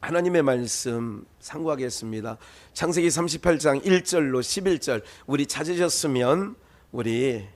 하나님의 말씀 상고하겠습니다. 창세기 38장 1절로 11절 우리 찾으셨으면 우리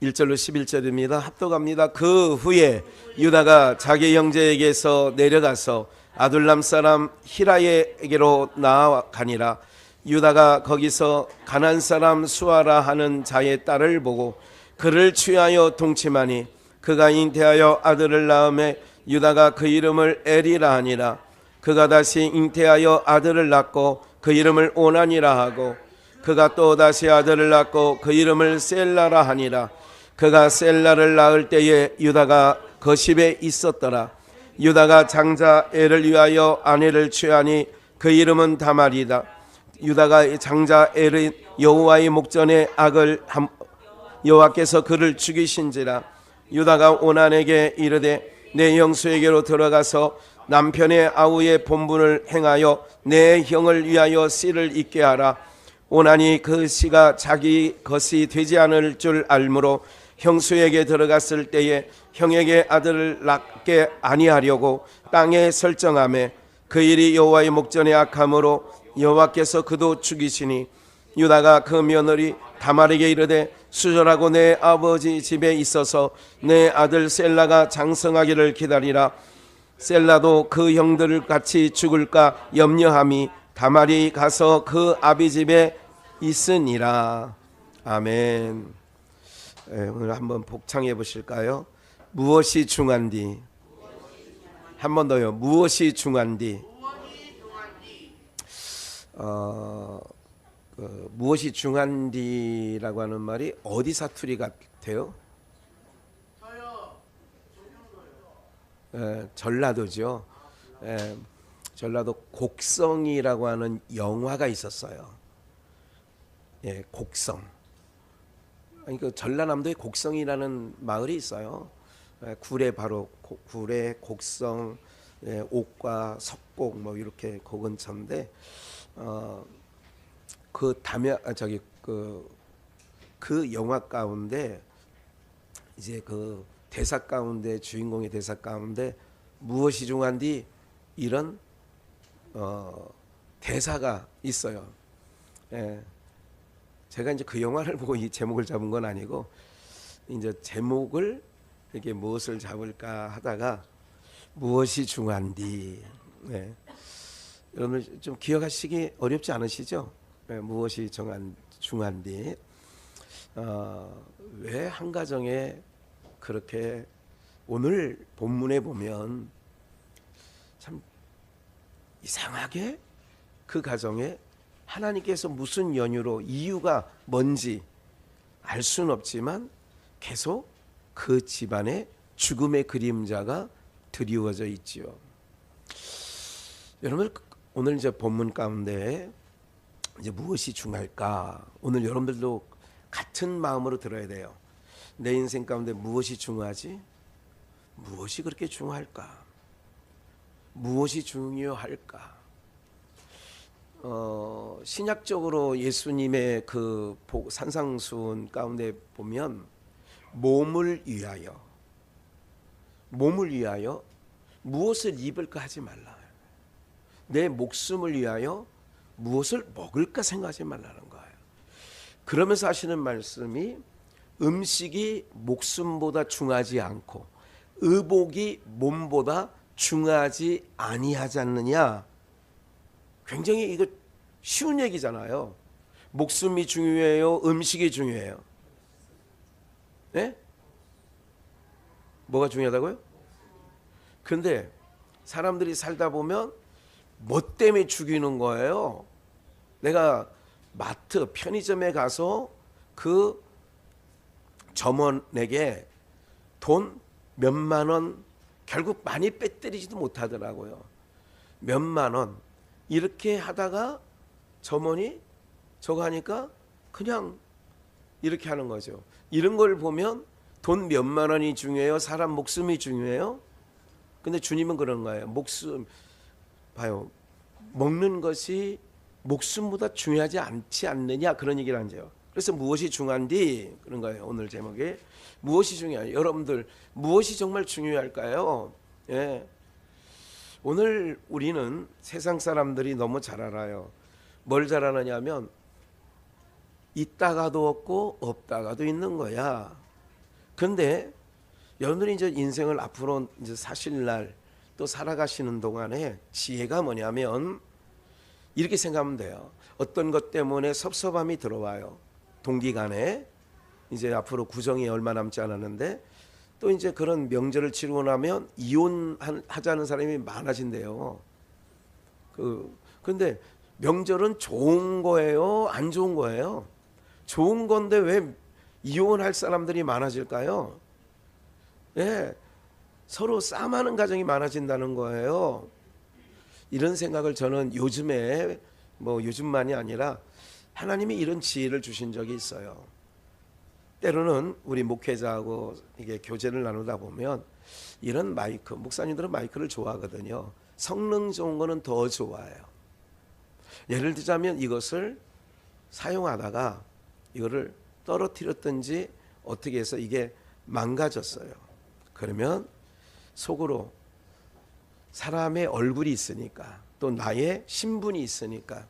1절로 11절입니다. 합독합니다. 그 후에 유다가 자기 형제에게서 내려가서 아둘람 사람 히라에게로 나아가니라. 유다가 거기서 가나안 사람 수아라 하는 자의 딸을 보고 그를 취하여 동침하니 그가 잉태하여 아들을 낳음에 유다가 그 이름을 에리라 하니라. 그가 다시 잉태하여 아들을 낳고 그 이름을 오난이라 하고 그가 또 다시 아들을 낳고 그 이름을 셀라라 하니라. 그가 셀라를 낳을 때에 유다가 거십에 있었더라. 유다가 장자 엘을 위하여 아내를 취하니 그 이름은 다말이다. 유다가 장자 엘의 여호와의 목전에 악을 여호와께서 그를 죽이신지라. 유다가 오난에게 이르되 내 형수에게로 들어가서 남편의 아우의 본분을 행하여 내 형을 위하여 씨를 잇게 하라. 오난이 그 씨가 자기 것이 되지 않을 줄 알므로 형수에게 들어갔을 때에 형에게 아들을 낳게 아니하려고 땅에 설정하매 그 일이 여호와의 목전에 악함으로 여호와께서 그도 죽이시니 유다가 그 며느리 다말에게 이르되 수절하고 내 아버지 집에 있어서 내 아들 셀라가 장성하기를 기다리라. 셀라도 그 형들 같이 죽을까 염려함이 다말이 가서 그 아비 집에 있으니라. 아멘. 오늘 한번 복창해 보실까요? 무엇이 중한디? 한 번 더요. 무엇이 중한디? 무엇이 중한디라고 하는 말이 어디 사투리 같아요? 전라도죠. 전라도 곡성이라고 하는 영화가 있었어요. 곡성. 그러니까 전라남도에 곡성이라는 마을이 있어요. 굴에 바로 굴에 곡성, 옥과 석곡 뭐 이렇게 그 근처인데 그 영화 가운데 이제 그 대사 가운데 주인공의 대사 가운데 무엇이 중한디 이런 대사가 있어요. 제가 이제 그 영화를 보고 이 제목을 잡은 건 아니고 이제 제목을 이렇게 무엇을 잡을까 하다가 무엇이 중한디. 여러분 좀 기억하시기 어렵지 않으시죠? 무엇이 중한디. 왜 한 가정에 그렇게 오늘 본문에 보면 참 이상하게 그 가정에 하나님께서 무슨 연유로 이유가 뭔지 알 수는 없지만 계속 그 집안에 죽음의 그림자가 드리워져 있지요. 여러분 오늘 이제 본문 가운데 이제 무엇이 중할까? 오늘 여러분들도 같은 마음으로 들어야 돼요. 내 인생 가운데 무엇이 중하지? 무엇이 그렇게 중할까? 무엇이 중요할까? 신약적으로 예수님의 그 산상수훈 가운데 보면 몸을 위하여 무엇을 입을까 하지 말라. 내 목숨을 위하여 무엇을 먹을까 생각하지 말라는 거예요. 그러면서 하시는 말씀이 음식이 목숨보다 중하지 않고 의복이 몸보다 중하지 아니하지 않느냐. 굉장히 이거 쉬운 얘기잖아요. 목숨이 중요해요? 음식이 중요해요? 네? 뭐가 중요하다고요? 근데 사람들이 살다 보면 뭐 때문에 죽이는 거예요? 내가 마트, 편의점에 가서 그 점원에게 돈 몇만 원 결국 많이 빼뜨리지도 못하더라고요. 몇만 원 이렇게 하다가 점원이 저거 하니까 그냥 이렇게 하는 거죠. 이런 걸 보면 돈 몇만 원이 중요해요? 사람 목숨이 중요해요? 근데 주님은 그런 거예요. 목숨 봐요. 먹는 것이 목숨보다 중요하지 않지 않느냐 그런 얘기를 하죠. 그래서 무엇이 중한디 그런 거예요. 오늘 제목에 무엇이 중요해요? 여러분들 무엇이 정말 중요할까요? 오늘 우리는 세상 사람들이 너무 잘 알아요. 뭘 잘 아느냐면 있다가도 없고 없다가도 있는 거야. 그런데 여러분들이 이제 인생을 앞으로 이제 사실 날 또 살아가시는 동안에 지혜가 뭐냐면 이렇게 생각하면 돼요. 어떤 것 때문에 섭섭함이 들어와요. 동기간에 이제 앞으로 구정이 얼마 남지 않았는데 또 이제 그런 명절을 치르고 나면 이혼하자는 사람이 많아진대요. 근데 명절은 좋은 거예요? 안 좋은 거예요? 좋은 건데 왜 이혼할 사람들이 많아질까요? 예, 서로 싸움하는 가정이 많아진다는 거예요. 이런 생각을 저는 요즘에 뭐 요즘만이 아니라 하나님이 이런 지혜를 주신 적이 있어요. 때로는 우리 목회자하고 이게 교제를 나누다 보면 이런 마이크, 목사님들은 마이크를 좋아하거든요. 성능 좋은 거는 더 좋아해요. 예를 들자면 이것을 사용하다가 이거를 떨어뜨렸든지 어떻게 해서 이게 망가졌어요. 그러면 속으로 사람의 얼굴이 있으니까 또 나의 신분이 있으니까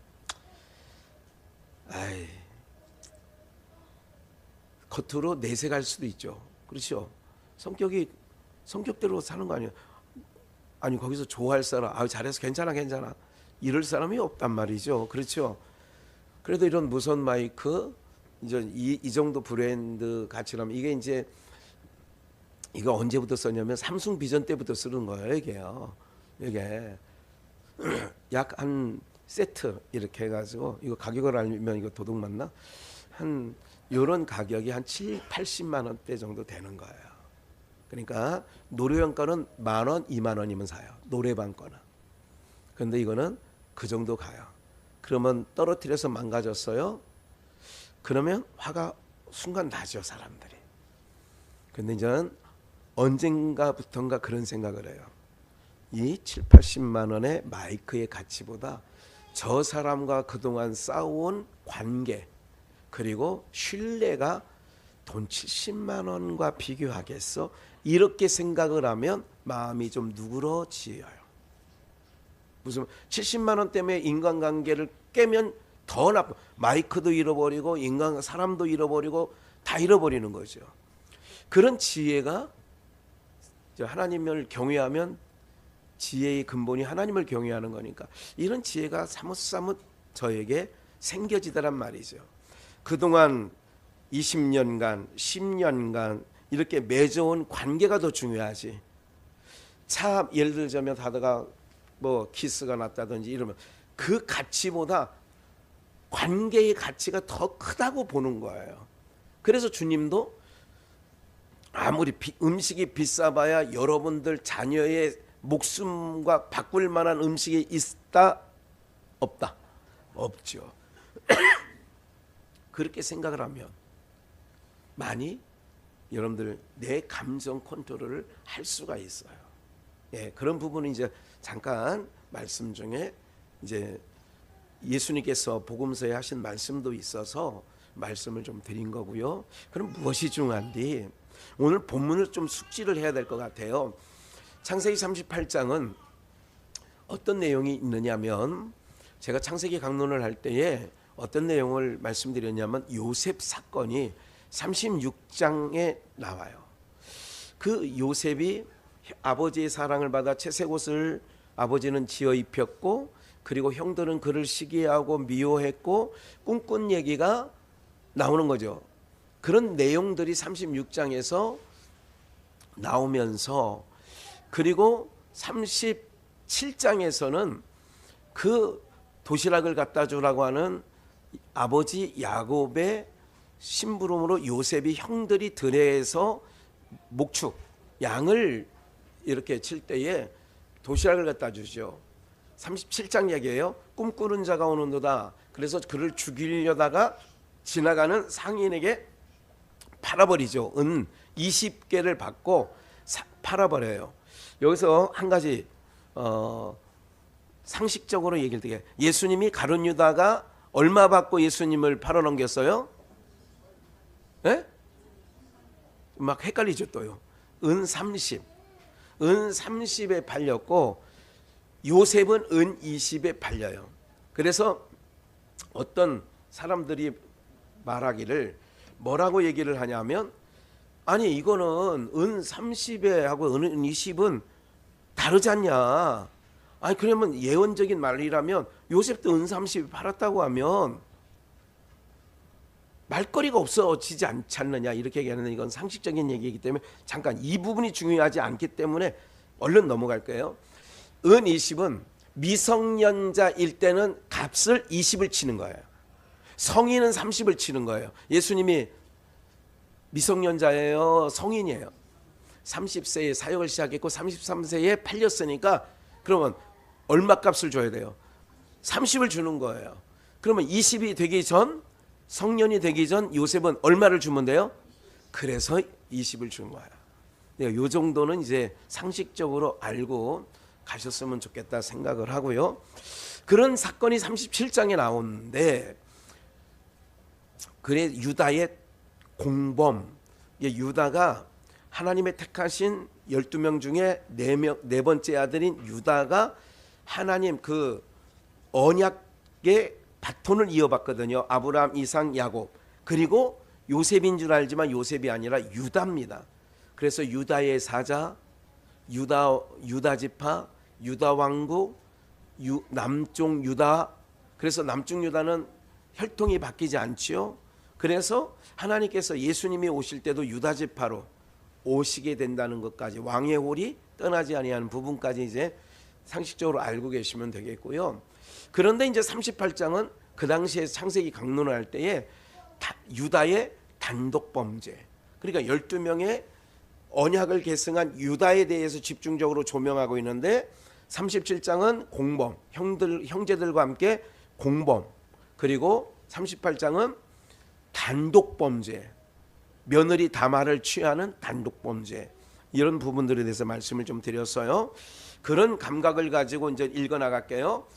겉으로 내색할 수도 있죠. 그렇죠. 성격대로 사는 거 아니에요. 아니 거기서 좋아할 사람, 잘해서 괜찮아 이럴 사람이 없단 말이죠. 그렇죠. 그래도 이런 무선 마이크 이제 이 정도 브랜드 가치라면 이게 이제 이거 언제부터 썼냐면 삼성 비전 때부터 쓰는 거예요. 이게 약 한 세트 이렇게 해가지고 이거 가격을 알면 이거 도둑 맞나? 한 이런 가격이 한 80만 원대 정도 되는 거예요. 그러니까 노래방 거는 10,000원, 20,000원이면 사요. 노래방 거는. 그런데 이거는 그 정도 가요. 그러면 떨어뜨려서 망가졌어요. 그러면 화가 순간 나죠, 사람들이. 근데 이제는 언젠가부턴가 그런 생각을 해요. 이 7, 80만 원의 마이크의 가치보다 저 사람과 그동안 싸워온 관계 그리고 신뢰가 돈 70만 원과 비교하겠어? 이렇게 생각을 하면 마음이 좀 누그러지어요. 무슨 70만 원 때문에 인간관계를 깨면 더 나빠. 마이크도 잃어버리고 사람도 잃어버리고 다 잃어버리는 거죠. 그런 지혜가 하나님을 경외하면 지혜의 근본이 하나님을 경외하는 거니까 이런 지혜가 사뭇사뭇 저에게 생겨지더란 말이죠. 그동안 20년간 10년간 이렇게 맺어온 관계가 더 중요하지. 차 예를 들자면 다다가 뭐 키스가 났다든지 이러면 그 가치보다 관계의 가치가 더 크다고 보는 거예요. 그래서 주님도 아무리 음식이 비싸봐야 여러분들 자녀의 목숨과 바꿀 만한 음식이 있다? 없다? 없죠. 그렇게 생각을 하면 많이 여러분들 내 감정 컨트롤을 할 수가 있어요. 예, 그런 부분은 이제 잠깐 말씀 중에 이제 예수님께서 복음서에 하신 말씀도 있어서 말씀을 좀 드린 거고요. 그럼 무엇이 중요한지 오늘 본문을 좀 숙지를 해야 될 것 같아요. 창세기 38장은 어떤 내용이 있느냐면 제가 창세기 강론을 할 때에 어떤 내용을 말씀드렸냐면 요셉 사건이 36장에 나와요. 그 요셉이 아버지의 사랑을 받아 채색 옷을 아버지는 지어 입혔고 그리고 형들은 그를 시기하고 미워했고 꿈꾼 얘기가 나오는 거죠. 그런 내용들이 36장에서 나오면서 그리고 37장에서는 그 도시락을 갖다 주라고 하는 아버지 야곱의 심부름으로 요셉이 형들이 들에서 목축 양을 이렇게 칠 때에 도시락을 갖다 주죠. 37장 얘기예요. 꿈꾸는 자가 오는도다. 그래서 그를 죽이려다가 지나가는 상인에게 팔아버리죠. 은 20개를 받고 팔아버려요. 여기서 한 가지 상식적으로 얘기를 드릴게요. 예수님이 가룟 유다가 얼마 받고 예수님을 팔아넘겼어요? 네? 막 헷갈리죠 또요. 은 30. 은 30에 팔렸고 요셉은 은 20에 팔려요. 그래서 어떤 사람들이 말하기를 뭐라고 얘기를 하냐면, 아니 이거는 은 30에 하고 은 20은 다르지 않냐. 아니 그러면 예언적인 말이라면 요셉도 은 30에 팔았다고 하면 말거리가 없어지지 않지 않느냐, 이렇게 얘기하는데 이건 상식적인 얘기이기 때문에 잠깐 이 부분이 중요하지 않기 때문에 얼른 넘어갈 거예요. 은 20은 미성년자일 때는 값을 20을 치는 거예요. 성인은 30을 치는 거예요. 예수님이 미성년자예요, 성인이에요? 30세에 사역을 시작했고 33세에 팔렸으니까 그러면 얼마 값을 줘야 돼요? 30을 주는 거예요. 그러면 20이 되기 전, 성년이 되기 전 요셉은 얼마를 주면 돼요? 그래서 20을 준 거예요. 이 정도는 이제 상식적으로 알고 가셨으면 좋겠다 생각을 하고요. 그런 사건이 37장에 나오는데, 그래 유다의 공범, 유다가 하나님의 택하신 12명 중에 네 번째 아들인 유다가 하나님 그 언약의 바톤을 이어받거든요. 아브라함, 이삭, 야곱. 그리고 요셉인 줄 알지만 요셉이 아니라 유다입니다. 그래서 유다의 사자, 유다 지파, 유다 왕국, 남쪽 유다. 그래서 남쪽 유다는 혈통이 바뀌지 않지요. 그래서 하나님께서 예수님이 오실 때도 유다 지파로 오시게 된다는 것까지, 왕의 홀이 떠나지 아니하는 부분까지 이제 상식적으로 알고 계시면 되겠고요. 그런데 이제 38장은 그 당시에 창세기 강론을 할 때에 유다의 단독 범죄, 그러니까 12명의 언약을 계승한 유다에 대해서 집중적으로 조명하고 있는데, 37장은 공범, 형제들과 함께 공범, 그리고 38장은 단독 범죄, 며느리 다말을 취하는 단독 범죄, 이런 부분들에 대해서 말씀을 좀 드렸어요. 그런 감각을 가지고 이제 읽어 나갈게요.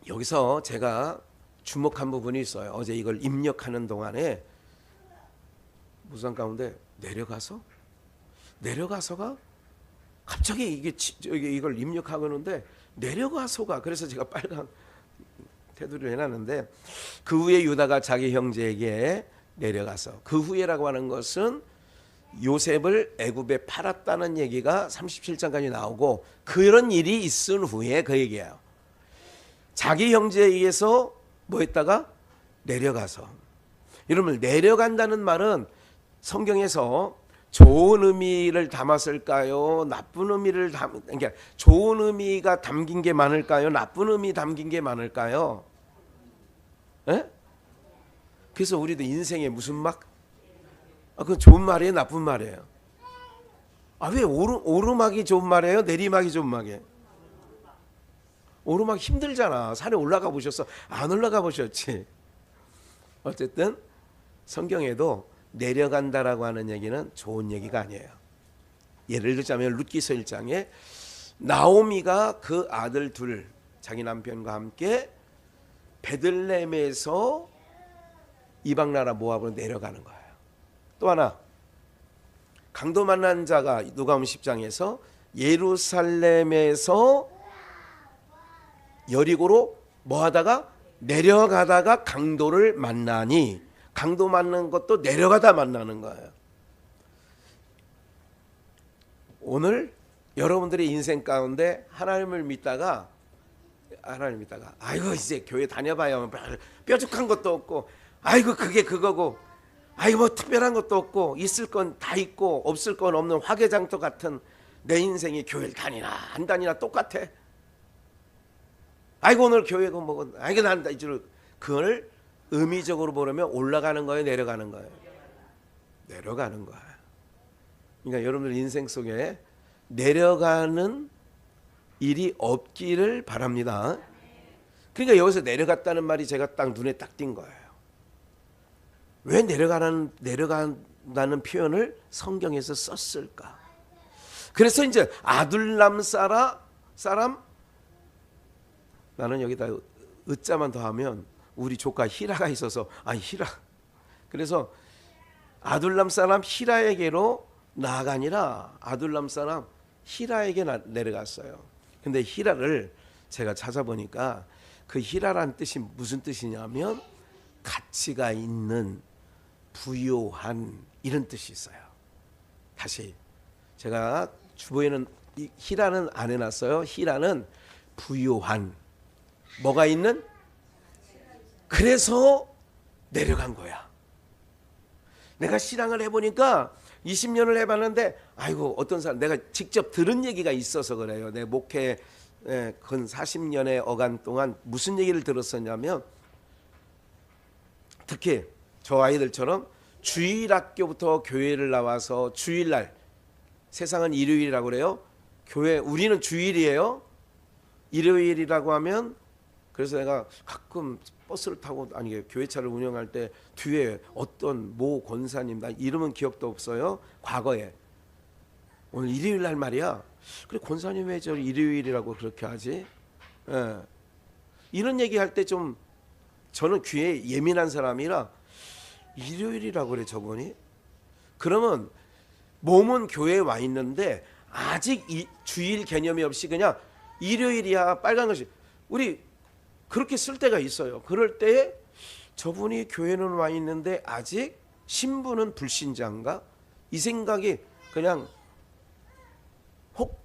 여기서 제가 주목한 부분이 있어요. 어제 이걸 입력하는 동안에 무상 가운데 내려가서가 갑자기 이걸 입력하고 있는데 내려가서가, 그래서 제가 빨간 테두리를 해놨는데, 그 후에 유다가 자기 형제에게 내려가서, 그 후에라고 하는 것은 요셉을 애굽에 팔았다는 얘기가 37장까지 나오고, 그런 일이 있은 후에 그 얘기예요. 자기 형제에 의해서 뭐 했다가 내려가서. 여러분, 내려간다는 말은 성경에서 좋은 의미를 담았을까요? 나쁜 의미를 그러니까 좋은 의미가 담긴 게 많을까요? 나쁜 의미 담긴 게 많을까요? 에? 그래서 우리도 인생에 무슨 그건 좋은 말이에요, 나쁜 말이에요? 왜 오르막이 좋은 말이에요? 내리막이 좋은 말이에요? 오르막 힘들잖아. 산에 올라가 보셨어? 안 올라가 보셨지? 어쨌든 성경에도 내려간다라고 하는 얘기는 좋은 얘기가 아니에요. 예를 들자면 룻기서 1장에 나오미가 그 아들 둘, 자기 남편과 함께 베들레헴에서 이방 나라 모압으로 내려가는 거예요. 또 하나, 강도 만난 자가 누가복음 10장에서 예루살렘에서 여리고로 뭐 하다가 내려가다가 강도를 만나니, 강도 만난 것도 내려가다 만나는 거예요. 오늘 여러분들의 인생 가운데 하나님을 믿다가 아이고 이제 교회 다녀봐요, 뾰족한 것도 없고, 아이고 그게 그거고, 아이고 뭐 특별한 것도 없고, 있을 건 다 있고 없을 건 없는 화개장터 같은 내 인생이 교회를 다니나 안 다니나 똑같아. 아이고 오늘 교회가 뭐고, 아이고 난 이제 그걸 의미적으로 보려면 올라가는 거예요, 내려가는 거예요? 내려가는 거예요. 그러니까 여러분들 인생 속에 내려가는 일이 없기를 바랍니다. 그러니까 여기서 내려갔다는 말이 제가 딱 눈에 딱 띈 거예요. 왜 내려간다는 표현을 성경에서 썼을까? 그래서 이제 아둘람 사람, 나는 여기다 으자만 더하면 우리 조카 히라가 있어서 히라. 그래서 아둘람 사람 히라에게로 나아가니라 아둘람 사람 히라에게 내려갔어요. 근데 히라를 제가 찾아보니까 그 히라란 뜻이 무슨 뜻이냐면 가치가 있는, 부요한, 이런 뜻이 있어요. 다시 제가 주보에는 이 히라는 안 해놨어요. 히라는 부요한, 뭐가 있는? 그래서 내려간 거야. 내가 신앙을 해보니까 20년을 해봤는데, 아이고 어떤 사람, 내가 직접 들은 얘기가 있어서 그래요. 내 목회 근 40년의 어간 동안 무슨 얘기를 들었었냐면, 특히 저 아이들처럼 주일학교부터 교회를 나와서 주일날, 세상은 일요일이라고 그래요. 교회, 우리는 주일이에요. 일요일이라고 하면, 그래서 내가 가끔 버스를 타고, 아니 교회차를 운영할 때 뒤에 어떤 모 권사님, 나 이름은 기억도 없어요. 과거에 오늘 일요일 날 말이야. 그래 권사님 왜 저 일요일이라고 그렇게 하지? 예. 이런 얘기할 때 좀 저는 귀에 예민한 사람이라 일요일이라고 그래 저분이? 그러면 몸은 교회에 와 있는데 아직 이 주일 개념이 없이 그냥 일요일이야 빨간 것이, 우리 그렇게 쓸 때가 있어요. 그럴 때 저분이 교회는 와 있는데 아직 신부는 불신자인가? 이 생각이 그냥 혹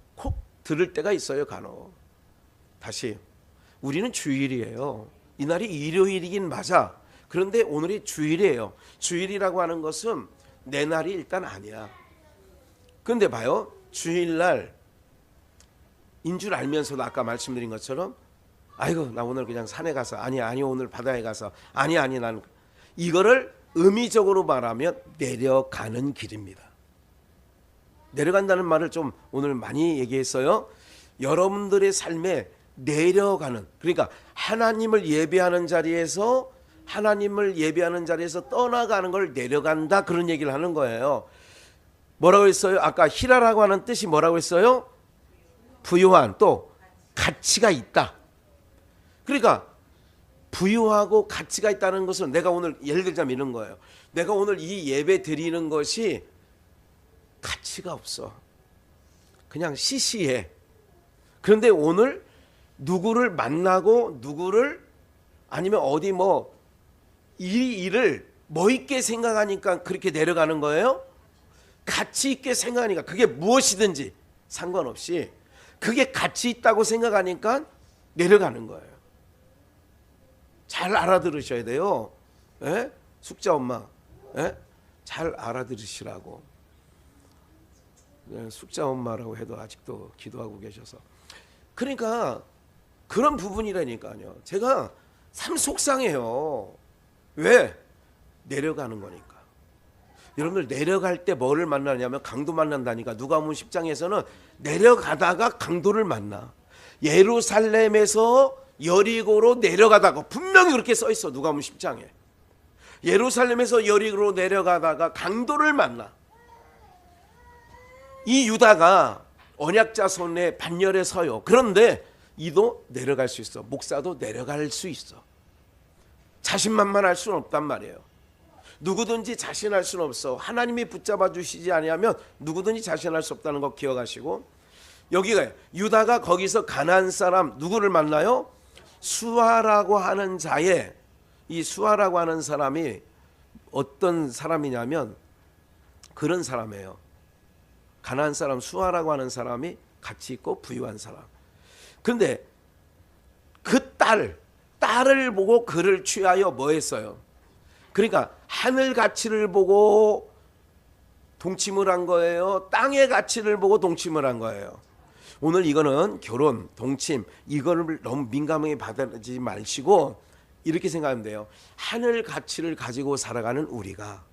들을 때가 있어요. 간혹. 다시 우리는 주일이에요. 이날이 일요일이긴 맞아. 그런데 오늘이 주일이에요. 주일이라고 하는 것은 내 날이 일단 아니야. 그런데 봐요. 주일날 인 줄 알면서도 아까 말씀드린 것처럼 아이고 나 오늘 그냥 산에 가서, 아니 오늘 바다에 가서, 아니 나는, 이거를 의미적으로 말하면 내려가는 길입니다. 내려간다는 말을 좀 오늘 많이 얘기했어요. 여러분들의 삶에 내려가는, 그러니까 하나님을 예배하는 자리에서 떠나가는 걸 내려간다, 그런 얘기를 하는 거예요. 뭐라고 했어요? 아까 히라라고 하는 뜻이 뭐라고 했어요? 부요한, 또 가치가 있다. 그러니까 부유하고 가치가 있다는 것은, 내가 오늘 예를 들자면 이런 거예요. 내가 오늘 이 예배 드리는 것이 가치가 없어. 그냥 시시해. 그런데 오늘 누구를 만나고 누구를, 아니면 어디 뭐 이 일을 뭐 있게 생각하니까 그렇게 내려가는 거예요. 가치 있게 생각하니까, 그게 무엇이든지 상관없이 그게 가치 있다고 생각하니까 내려가는 거예요. 잘 알아들으셔야 돼요. 에? 숙자 엄마, 에? 잘 알아들으시라고. 숙자 엄마라고 해도 아직도 기도하고 계셔서. 그러니까 그런 부분이라니까요. 제가 참 속상해요. 왜? 내려가는 거니까. 여러분들 내려갈 때 뭐를 만나냐면 강도 만난다니까. 누가복음 10장에서는 내려가다가 강도를 만나. 예루살렘에서 여리고로 내려가다가 분명히 그렇게 써 있어. 누가복음 10장에. 예루살렘에서 여리고로 내려가다가 강도를 만나. 이 유다가 언약자손의 반열에 서요. 그런데 이도 내려갈 수 있어. 목사도 내려갈 수 있어. 자신만만할 수는 없단 말이에요. 누구든지 자신할 수는 없어. 하나님이 붙잡아 주시지 아니하면 누구든지 자신할 수 없다는 거 기억하시고, 여기가 유다가 거기서 가나안 사람 누구를 만나요? 수아라고 하는 자의, 이 수아라고 하는 사람이 어떤 사람이냐면 그런 사람이에요. 가나안 사람 수아라고 하는 사람이 가치 있고 부유한 사람. 그런데 그 딸을 보고 그를 취하여 뭐 했어요? 그러니까 하늘 가치를 보고 동침을 한 거예요. 땅의 가치를 보고 동침을 한 거예요. 오늘 이거는 결혼, 동침, 이거를 너무 민감하게 받아들이지 마시고 이렇게 생각하면 돼요. 하늘 가치를 가지고 살아가는 우리가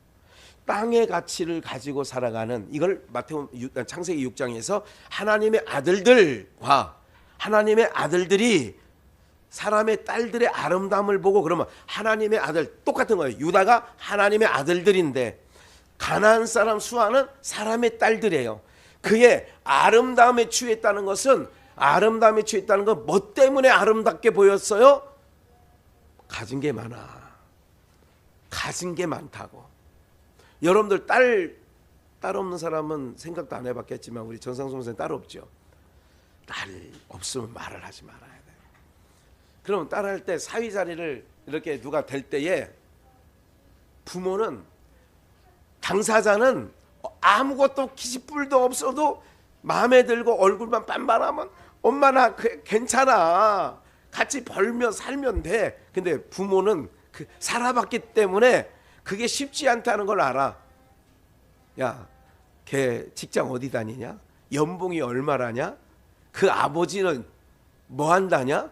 땅의 가치를 가지고 살아가는, 이걸 창세기 6장에서 하나님의 아들들과 하나님의 아들들이 사람의 딸들의 아름다움을 보고, 그러면 하나님의 아들 똑같은 거예요. 유다가 하나님의 아들들인데 가나안 사람 수아는 사람의 딸들이에요. 그의 아름다움에 취했다는 것은, 아름다움에 취했다는 건 뭐 때문에 아름답게 보였어요? 가진 게 많아. 가진 게 많다고. 여러분들 딸 없는 사람은 생각도 안 해봤겠지만 우리 전상송 선생 딸 없죠. 딸 없으면 말을 하지 말아야 돼. 그러면 딸할 때 사위 자리를 이렇게 누가 될 때에 부모는, 당사자는 아무것도 기집불도 없어도 마음에 들고 얼굴만 빤빤하면 엄마 나 괜찮아, 같이 벌며 살면 돼. 근데 부모는 살아봤기 때문에 그게 쉽지 않다는 걸 알아. 야, 걔 직장 어디 다니냐? 연봉이 얼마라냐? 그 아버지는 뭐 한다냐?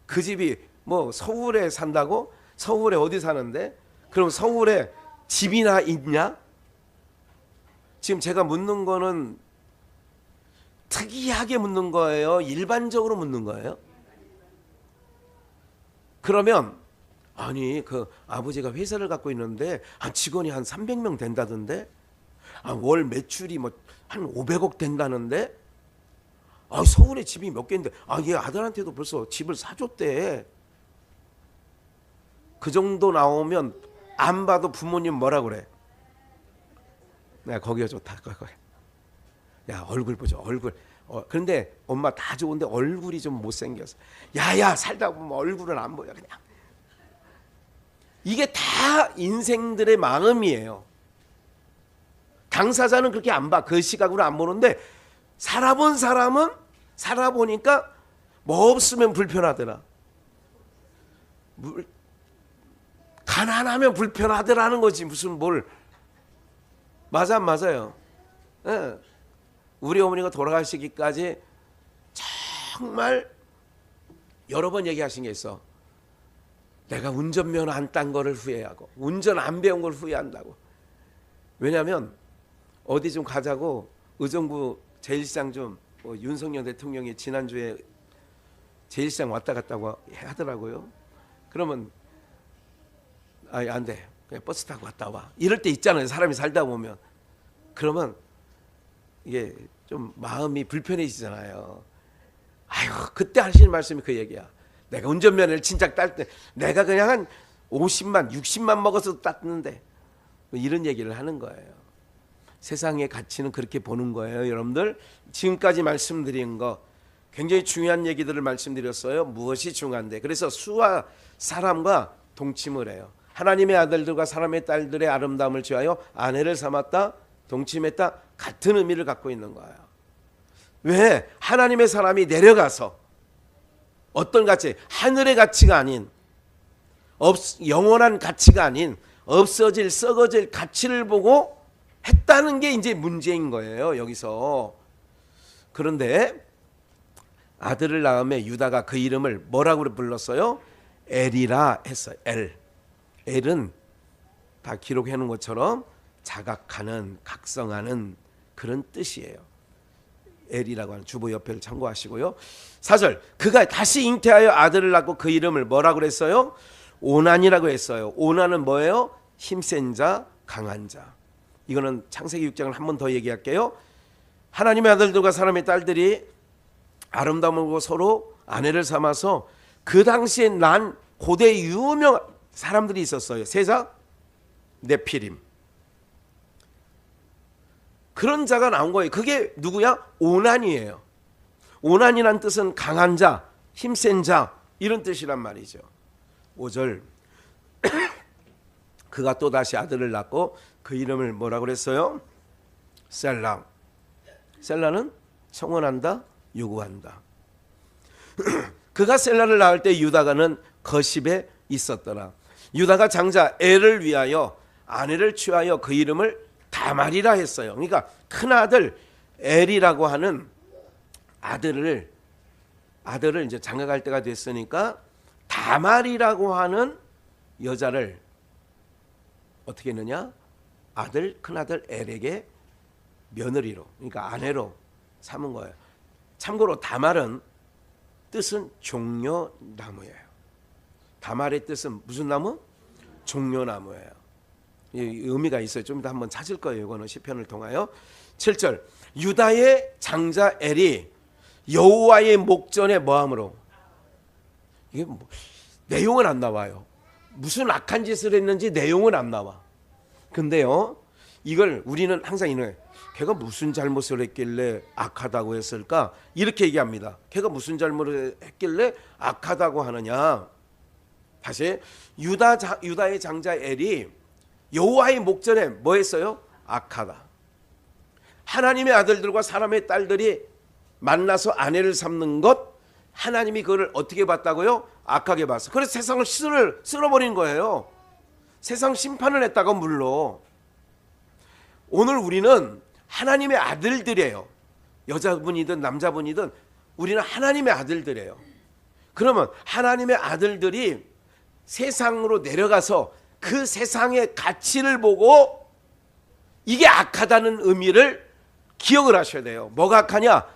그 집이 뭐 서울에 산다고? 서울에 어디 사는데? 그럼 서울에 집이나 있냐? 지금 제가 묻는 거는 특이하게 묻는 거예요? 일반적으로 묻는 거예요? 그러면 아니 그 아버지가 회사를 갖고 있는데 직원이 한 300명 된다던데, 월 매출이 뭐 한 500억 된다는데, 서울에 집이 몇 개인데 얘 아들한테도 벌써 집을 사줬대. 그 정도 나오면 안 봐도 부모님 뭐라 그래? 내가 거기가 좋다. 거기. 야, 얼굴 보자, 얼굴. 그런데 엄마 다 좋은데 얼굴이 좀 못생겨서. 야야, 살다 보면 얼굴은 안 보여 그냥. 이게 다 인생들의 마음이에요. 당사자는 그렇게 안 봐. 그 시각으로 안 보는데 살아본 사람은 살아보니까 뭐 없으면 불편하더라. 가난하면 불편하더라는 거지. 무슨 뭘. 맞아, 맞아요. 네. 우리 어머니가 돌아가시기까지 정말 여러 번 얘기하신 게 있어. 내가 운전면허 안 딴 거를 후회하고 운전 안 배운 걸 후회한다고. 왜냐하면 어디 좀 가자고 의정부 제1시장 좀 윤석열 대통령이 지난주에 제1시장 왔다 갔다고 하더라고요. 그러면 안 돼. 그냥 버스 타고 갔다 와. 이럴 때 있잖아요. 사람이 살다 보면. 그러면 이게 좀 마음이 불편해지잖아요. 아이고, 그때 하시는 말씀이 그 얘기야. 내가 운전면허를 진작 딸 때 내가 그냥 한 50만 60만 먹어서 땄는데, 이런 얘기를 하는 거예요. 세상의 가치는 그렇게 보는 거예요. 여러분들 지금까지 말씀드린 거 굉장히 중요한 얘기들을 말씀드렸어요. 무엇이 중요한데, 그래서 수와 사람과 동침을 해요. 하나님의 아들들과 사람의 딸들의 아름다움을 취하여 아내를 삼았다, 동침했다, 같은 의미를 갖고 있는 거예요. 왜? 하나님의 사람이 내려가서 어떤 가치, 하늘의 가치가 아닌, 영원한 가치가 아닌 없어질 썩어질 가치를 보고 했다는 게 이제 문제인 거예요, 여기서. 그런데 아들을 낳음에 유다가 그 이름을 뭐라고 불렀어요? 엘이라 했어요. 엘은 다 기록해 놓은 것처럼 자각하는, 각성하는 그런 뜻이에요. 엘이라고 하는 주보 옆에를 참고하시고요. 4절, 그가 다시 잉태하여 아들을 낳고 그 이름을 뭐라고 그랬어요? 오난이라고 했어요. 오난은 뭐예요? 힘센 자, 강한 자. 이거는 창세기 6장을 한 번 더 얘기할게요. 하나님의 아들들과 사람의 딸들이 아름다움을 보고 서로 아내를 삼아서 그 당시에 난 고대 유명한 사람들이 있었어요. 세자, 네피림. 그런 자가 나온 거예요. 그게 누구야? 오난이에요. 오난이란 뜻은 강한 자, 힘센 자, 이런 뜻이란 말이죠. 5절, 그가 또 다시 아들을 낳고 그 이름을 뭐라고 그랬어요? 셀라. 셀라는 청원한다, 요구한다. 그가 셀라를 낳을 때 유다가는 거십에 있었더라. 유다가 장자 엘을 위하여 아내를 취하여 그 이름을 다말이라 했어요. 그러니까 큰 아들 엘이라고 하는 아들을 이제 장가갈 때가 됐으니까 다말이라고 하는 여자를 어떻게 했느냐? 큰 아들 엘에게 며느리로, 그러니까 아내로 삼은 거예요. 참고로 다말은 뜻은 종려나무예요. 다말의 뜻은 무슨 나무? 종려나무예요. 의미가 있어요. 좀 이따 한번 찾을 거예요. 이거는 시편을 통하여. 7절, 유다의 장자 엘이 여호와의 목전에 뭐함으로. 이게 내용은 안 나와요. 무슨 악한 짓을 했는지 내용은 안 나와. 근데요, 이걸 우리는 항상 이런 걔가 무슨 잘못을 했길래 악하다고 했을까? 이렇게 얘기합니다. 걔가 무슨 잘못을 했길래 악하다고 하느냐? 다시 유다의 장자 엘이 여호와의 목전에 뭐 했어요? 악하다. 하나님의 아들들과 사람의 딸들이 만나서 아내를 삼는 것, 하나님이 그걸 어떻게 봤다고요? 악하게 봤어. 그래서 세상을 쓸어버린 거예요. 세상 심판을 했다고 물러. 오늘 우리는 하나님의 아들들이에요. 여자분이든 남자분이든 우리는 하나님의 아들들이에요. 그러면 하나님의 아들들이 세상으로 내려가서 그 세상의 가치를 보고 이게 악하다는 의미를 기억을 하셔야 돼요. 뭐가 악하냐?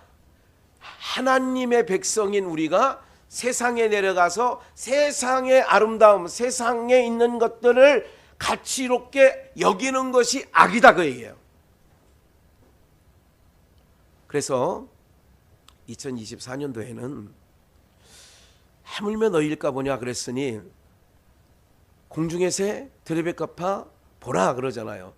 하나님의 백성인 우리가 세상에 내려가서 세상의 아름다움, 세상에 있는 것들을 가치롭게 여기는 것이 악이다, 그 얘기예요. 그래서 2024년도에는 하물며 너희일까 보냐 그랬으니 공중의 새 드레베카파 보라 그러잖아요.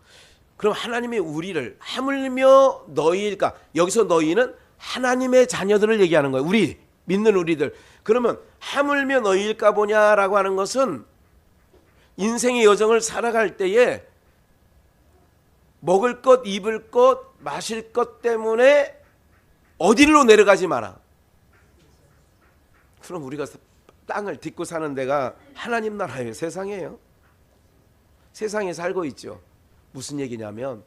그럼 하나님이 우리를 하물며 너희일까, 여기서 너희는 하나님의 자녀들을 얘기하는 거예요. 우리 믿는 우리들. 그러면 하물며 너희일까 보냐라고 하는 것은 인생의 여정을 살아갈 때에 먹을 것, 입을 것, 마실 것 때문에 어디로 내려가지 마라. 그럼 우리가 땅을 딛고 사는 데가 하나님 나라예요? 세상이에요? 세상에 살고 있죠. 무슨 얘기냐면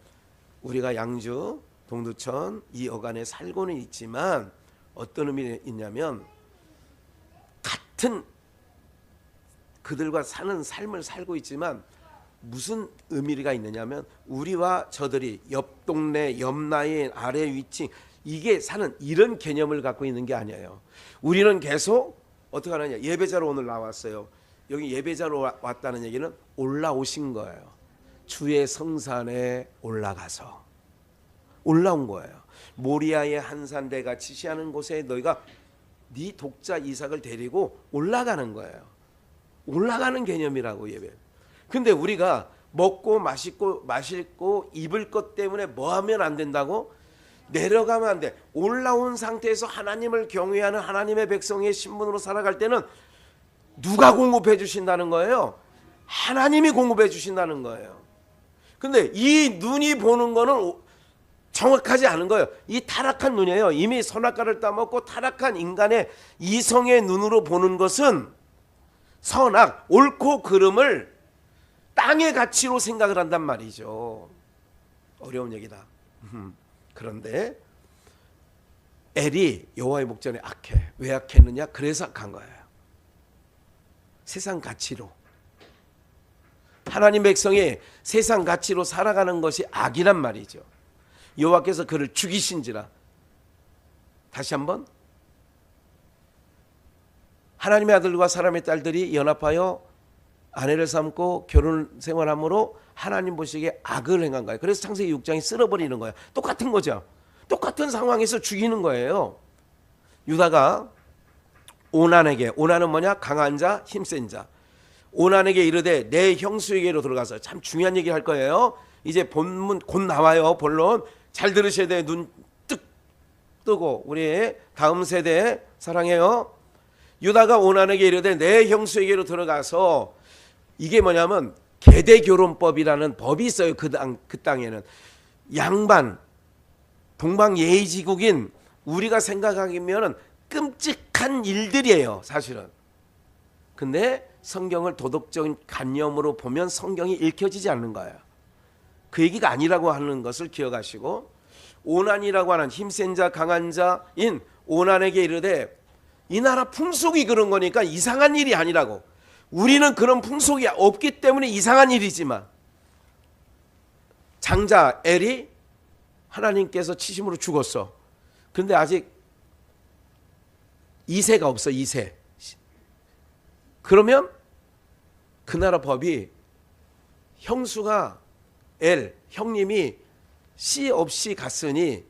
우리가 양주, 동두천, 이 어간에 살고는 있지만 어떤 의미가 있냐면 같은 그들과 사는 삶을 살고 있지만 무슨 의미가 있느냐면 우리와 저들이 옆 동네, 옆 라인, 아래 위층 이게 사는 이런 개념을 갖고 있는 게 아니에요. 우리는 계속 어떻게 하느냐, 예배자로 오늘 나왔어요. 여기 예배자로 왔다는 얘기는 올라오신 거예요. 주의 성산에 올라가서 올라온 거예요. 모리아의 한산대가 지시하는 곳에 너희가 네 독자 이삭을 데리고 올라가는 거예요. 올라가는 개념이라고 예배. 근데 우리가 먹고 마시고 입을 것 때문에 뭐 하면 안 된다고? 내려가면 안 돼. 올라온 상태에서 하나님을 경외하는 하나님의 백성의 신분으로 살아갈 때는 누가 공급해 주신다는 거예요? 하나님이 공급해 주신다는 거예요. 근데 이 눈이 보는 거는 정확하지 않은 거예요. 이 타락한 눈이에요. 이미 선악과를 따먹고 타락한 인간의 이성의 눈으로 보는 것은 선악, 옳고 그름을 땅의 가치로 생각을 한단 말이죠. 어려운 얘기다. 그런데 엘이 여호와의 목전에 악해. 왜 악했느냐? 그래서 악한 거예요. 세상 가치로. 하나님 백성이 세상 가치로 살아가는 것이 악이란 말이죠. 여호와께서 그를 죽이신지라. 다시 한번, 하나님의 아들과 사람의 딸들이 연합하여 아내를 삼고 결혼 생활함으로 하나님 보시기에 악을 행한 거예요. 그래서 창세기 6장이 쓸어버리는 거예요. 똑같은 거죠. 똑같은 상황에서 죽이는 거예요. 유다가 오난에게, 오난은 뭐냐? 강한 자, 힘센 자. 오난에게 이르되 내 형수에게로 들어가서, 참 중요한 얘기 할 거예요. 이제 본문 곧 나와요. 본론 잘 들으셔야 돼요. 눈 뜨고 우리 다음 세대 사랑해요. 유다가 오난에게 이르되 내 형수에게로 들어가서, 이게 뭐냐면 계대교론법이라는 법이 있어요. 그 땅에는 양반 동방예의지국인 우리가 생각하기면은 끔찍한 일들이에요, 사실은. 근데 성경을 도덕적인 관념으로 보면 성경이 읽혀지지 않는 거예요. 그 얘기가 아니라고 하는 것을 기억하시고, 오난이라고 하는 힘센 자, 강한 자인 오난에게 이르되, 이 나라 풍속이 그런 거니까 이상한 일이 아니라고. 우리는 그런 풍속이 없기 때문에 이상한 일이지만, 장자 엘이 하나님께서 치심으로 죽었어. 그런데 아직 2세가 없어. 2세. 그러면 그 나라 법이 형수가 엘, 형님이 씨 없이 갔으니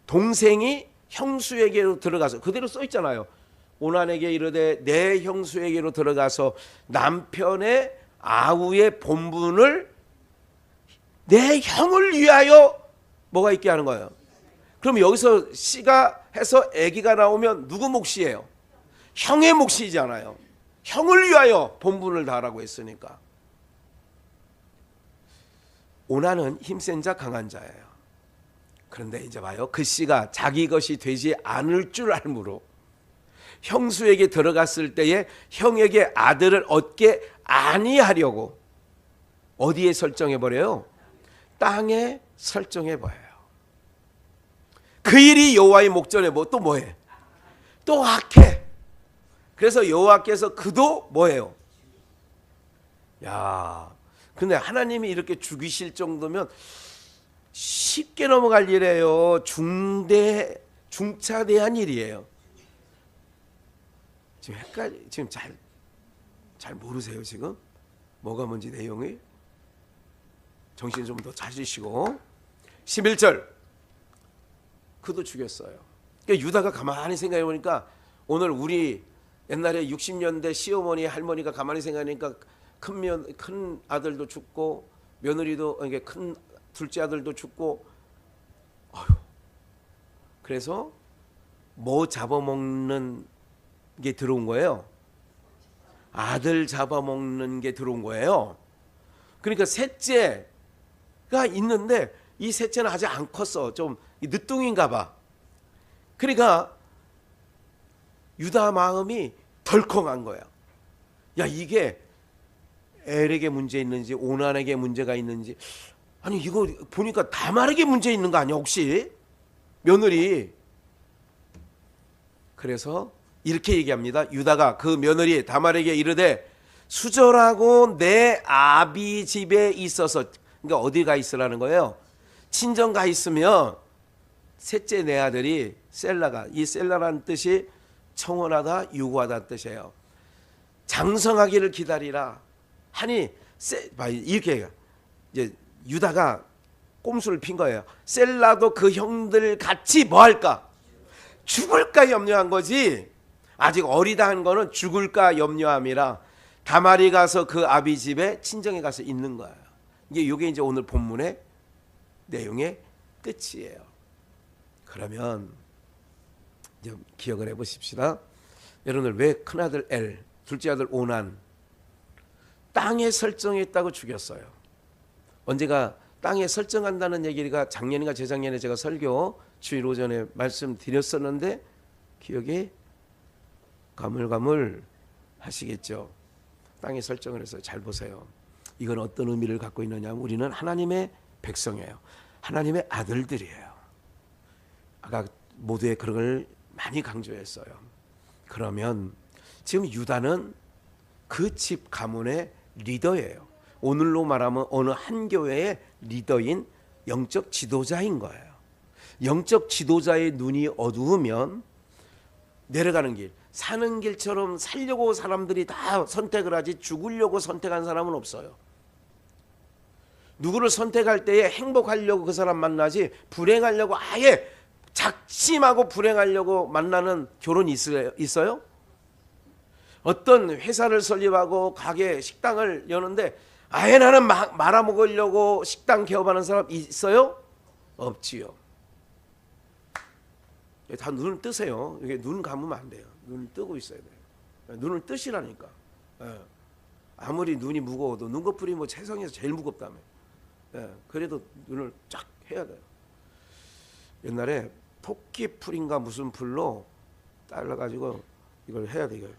동생이 형수에게로 들어가서, 그대로 써 있잖아요. 오난에게 이르되 내 형수에게로 들어가서 남편의 아우의 본분을 내 형을 위하여 뭐가 있게 하는 거예요? 그럼 여기서 씨가 해서 아기가 나오면 누구 몫이에요? 형의 몫이잖아요. 형을 위하여 본분을 다하라고 했으니까. 오나는 힘센 자 강한 자예요. 그런데 이제 봐요. 그 씨가 자기 것이 되지 않을 줄 알므로 형수에게 들어갔을 때에 형에게 아들을 얻게 아니하려고 어디에 설정해버려요? 땅에 설정해버려요. 그 일이 여호와의 목전에 또 뭐해? 또 악해. 그래서 여호와께서 그도 뭐예요? 야, 근데 하나님이 이렇게 죽이실 정도면 쉽게 넘어갈 일이에요. 중차대한 일이에요. 지금 잘 모르세요 지금? 뭐가 뭔지 내용이? 정신 좀 더 차리시고 11절 그도 죽였어요. 그러니까 유다가 가만히 생각해 보니까 오늘 우리 옛날에 60년대 시어머니 할머니가 가만히 생각하니까 큰 아들도 죽고 며느리도 이게 큰 둘째 아들도 죽고 그래서 뭐 잡아먹는 게 들어온 거예요? 아들 잡아먹는 게 들어온 거예요. 그러니까 셋째가 있는데 이 셋째는 아직 안 컸어. 좀 늦둥인가 봐. 그러니까 유다 마음이 덜컹한 거야. 야, 이게 엘에게 문제 있는지 오난에게 문제가 있는지, 아니 이거 보니까 다말에게 문제 있는 거 아니야 혹시? 며느리. 그래서 이렇게 얘기합니다. 유다가 그 며느리 다말에게 이르되 수절하고 내 아비 집에 있어서, 그러니까 어디 가 있으라는 거예요? 친정 가 있으면 셋째 내 아들이 셀라가, 이 셀라라는 뜻이 청혼하다 유고하다 뜻이에요. 장성하기를 기다리라 하니 이렇게 해요. 이제 유다가 꼼수를 핀 거예요. 셀라도 그 형들 같이 뭐 할까? 죽을까 염려한 거지. 아직 어리다 한 거는 죽을까 염려함이라 다말이 가서 그 아비 집에 친정에 가서 있는 거예요. 이게 이제 오늘 본문의 내용의 끝이에요. 그러면 이제 기억을 해보십시다. 여러분들 왜 큰아들 엘, 둘째 아들 오난 땅에 설정했다고 죽였어요? 언제가 땅에 설정한다는 얘기가 작년인가 재작년에 제가 설교 주일 오전에 말씀드렸었는데 기억이 가물가물 하시겠죠. 땅에 설정을 해서 잘 보세요. 이건 어떤 의미를 갖고 있느냐, 우리는 하나님의 백성이에요. 하나님의 아들들이에요. 아까 모두의 그런 걸 많이 강조했어요. 그러면 지금 유다는 그 집 가문의 리더예요. 오늘로 말하면 어느 한 교회의 리더인 영적 지도자인 거예요. 영적 지도자의 눈이 어두우면 내려가는 길, 사는 길처럼 살려고 사람들이 다 선택을 하지 죽으려고 선택한 사람은 없어요. 누구를 선택할 때에 행복하려고 그 사람 만나지 불행하려고, 아예 작심하고 불행하려고 만나는 결혼이 있어요? 어떤 회사를 설립하고 가게 식당을 여는데 아예 나는 말아먹으려고 식당 개업하는 사람 있어요? 없지요. 다 눈을 뜨세요. 이게 눈 감으면 안 돼요. 눈을 뜨고 있어야 돼요. 눈을 뜨시라니까. 아무리 눈이 무거워도 눈꺼풀이 뭐 세상에서 제일 무겁다며. 그래도 눈을 쫙 해야 돼요. 옛날에 토끼 풀인가 무슨 풀로 잘라가지고 이걸 해야 돼. 이걸.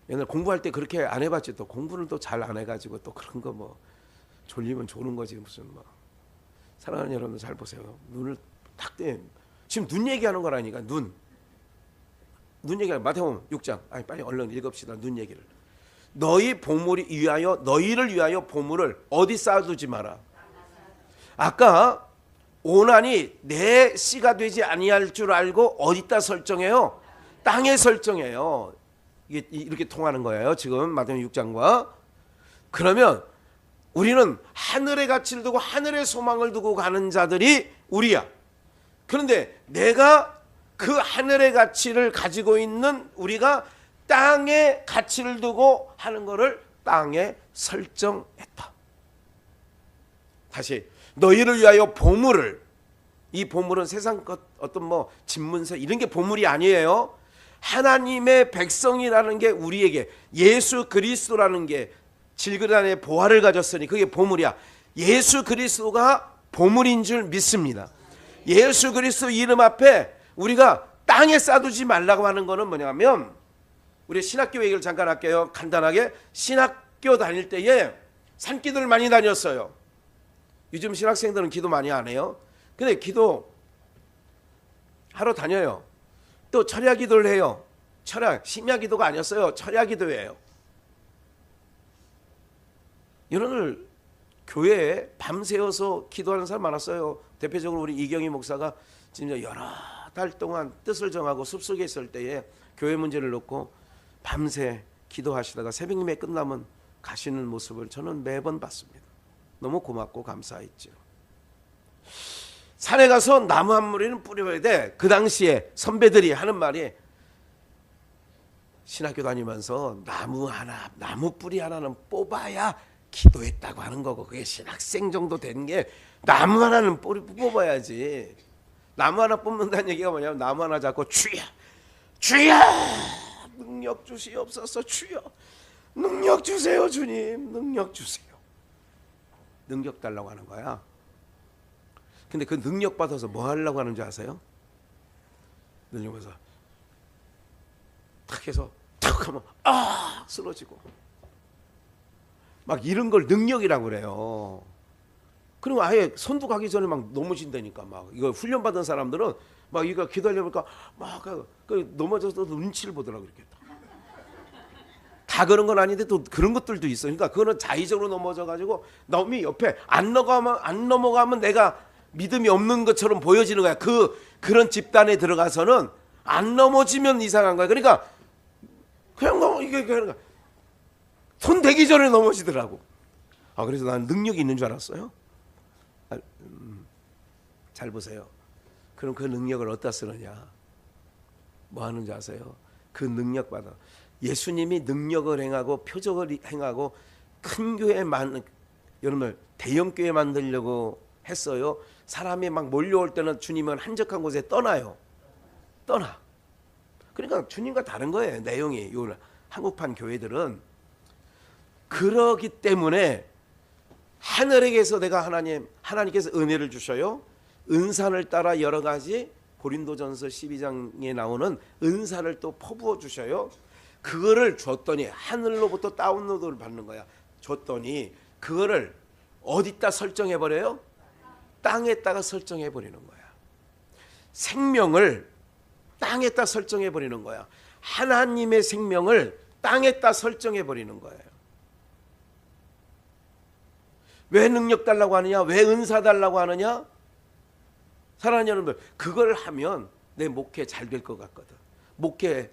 옛날 공부할 때 그렇게 안 해봤지. 또 공부를 또 잘 안 해가지고 또 그런 거 뭐 졸리면 조는 거지 무슨 뭐. 사랑하는 여러분들 잘 보세요. 눈을 탁 떼. 지금 눈 얘기하는 거라니까. 눈 얘기하는 마태복음 6장. 아니 빨리 얼른 읽읍시다. 눈 얘기를. 너희 보물이 위하여, 너희를 위하여 보물을 어디 쌓아두지 마라. 아까 오난이 내 씨가 되지 아니할 줄 알고 어디다 설정해요? 땅에 설정해요. 이게 이렇게 통하는 거예요. 지금 마태복음 6장과. 그러면 우리는 하늘의 가치를 두고 하늘의 소망을 두고 가는 자들이 우리야. 그런데 내가 그 하늘의 가치를 가지고 있는 우리가 땅의 가치를 두고 하는 것을 땅에 설정했다. 다시 너희를 위하여 보물을, 이 보물은 세상 것 어떤 뭐 집문서 이런 게 보물이 아니에요. 하나님의 백성이라는 게 우리에게 예수 그리스도라는 게 질그란의 보화를 가졌으니 그게 보물이야. 예수 그리스도가 보물인 줄 믿습니다. 예수 그리스도 이름 앞에 우리가 땅에 쌓아두지 말라고 하는 거는 뭐냐면, 우리 신학교 얘기를 잠깐 할게요. 간단하게. 신학교 다닐 때에 산기도를 많이 다녔어요. 요즘 신학생들은 기도 많이 안 해요. 근데 기도 하러 다녀요. 또 철야 기도를 해요. 철야, 심야 기도가 아니었어요. 철야 기도예요. 이런 교회에 밤새워서 기도하는 사람 많았어요. 대표적으로 우리 이경희 목사가 진짜 여러 달 동안 뜻을 정하고 숲속에 있을 때에 교회 문제를 놓고 밤새 기도하시다가 새벽 예배 끝나면 가시는 모습을 저는 매번 봤습니다. 너무 고맙고 감사했죠. 산에 가서 나무 한 무리는 뿌려야 돼. 그 당시에 선배들이 하는 말이, 신학교 다니면서 나무 뿌리 하나는 뽑아야 기도했다고 하는 거고, 그게 신학생 정도 된 게 나무 하나는 뽑아야지. 나무 하나 뽑는다는 얘기가 뭐냐면, 나무 하나 잡고 주여 주여 능력 주시옵소서, 주여 능력 주세요, 주님 능력 주세요. 능력 달라고 하는 거야. 근데 그 능력 받아서 뭐 하려고 하는 줄 아세요? 능력 받아서 탁 해서 탁 하면 쓰러지고 막 이런 걸 능력이라고 그래요. 그리고 아예 선두 가기 전에 막 넘어진다니까. 막 이거 훈련 받은 사람들은 막 이거 기다려보니까 막 넘어져서 눈치를 보더라고. 이렇게 다 그런 건 아닌데 또 그런 것들도 있어. 그러니까 그거는 자의적으로 넘어져 가지고 남이 옆에 안 넘어가면 내가 믿음이 없는 것처럼 보여지는 거야. 그런 집단에 들어가서는 안 넘어지면 이상한 거야. 그러니까 그냥 이게 손 대기 전에 넘어지더라고. 그래서 난 능력이 있는 줄 알았어요. 잘 보세요. 그럼 그 능력을 어디다 쓰느냐? 뭐 하는지 아세요? 그 능력 받아. 예수님이 능력을 행하고 표적을 행하고 큰 교회 여러분들 대형 교회 만들려고 했어요. 사람이 막 몰려올 때는 주님은 한적한 곳에 떠나. 그러니까 주님과 다른 거예요. 내용이. 요 한국판 교회들은 그러기 때문에 하늘에게서 하나님께서 은혜를 주셔요. 은사를 따라 여러 가지 고린도전서 12장에 나오는 은사를 또 퍼부어 주셔요. 그거를 줬더니 하늘로부터 다운로드를 받는 거야. 줬더니 그거를 어디다 설정해 버려요? 땅에다가 설정해 버리는 거야. 생명을 땅에다 설정해 버리는 거야. 하나님의 생명을 땅에다 설정해 버리는 거예요. 왜 능력 달라고 하느냐? 왜 은사 달라고 하느냐? 사랑하는 여러분들, 그걸 하면 내 목회 잘 될 것 같거든. 목회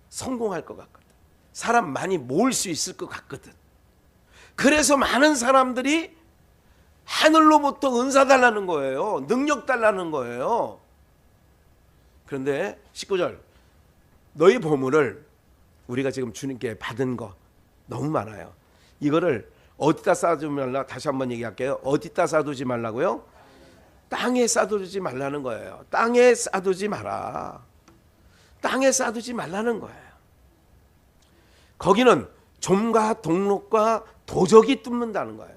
성공할 것 같거든. 사람 많이 모을 수 있을 것 같거든. 그래서 많은 사람들이 하늘로부터 은사 달라는 거예요. 능력 달라는 거예요. 그런데 19절, 너희 보물을 우리가 지금 주님께 받은 거 너무 많아요. 이거를 어디다 쌓아두지 말라. 다시 한번 얘기할게요. 어디다 쌓아두지 말라고요? 땅에 쌓아두지 말라는 거예요. 땅에 쌓아두지 마라. 땅에 쌓아두지 말라는 거예요. 거기는 좀과 동록과 도적이 뚫는다는 거예요.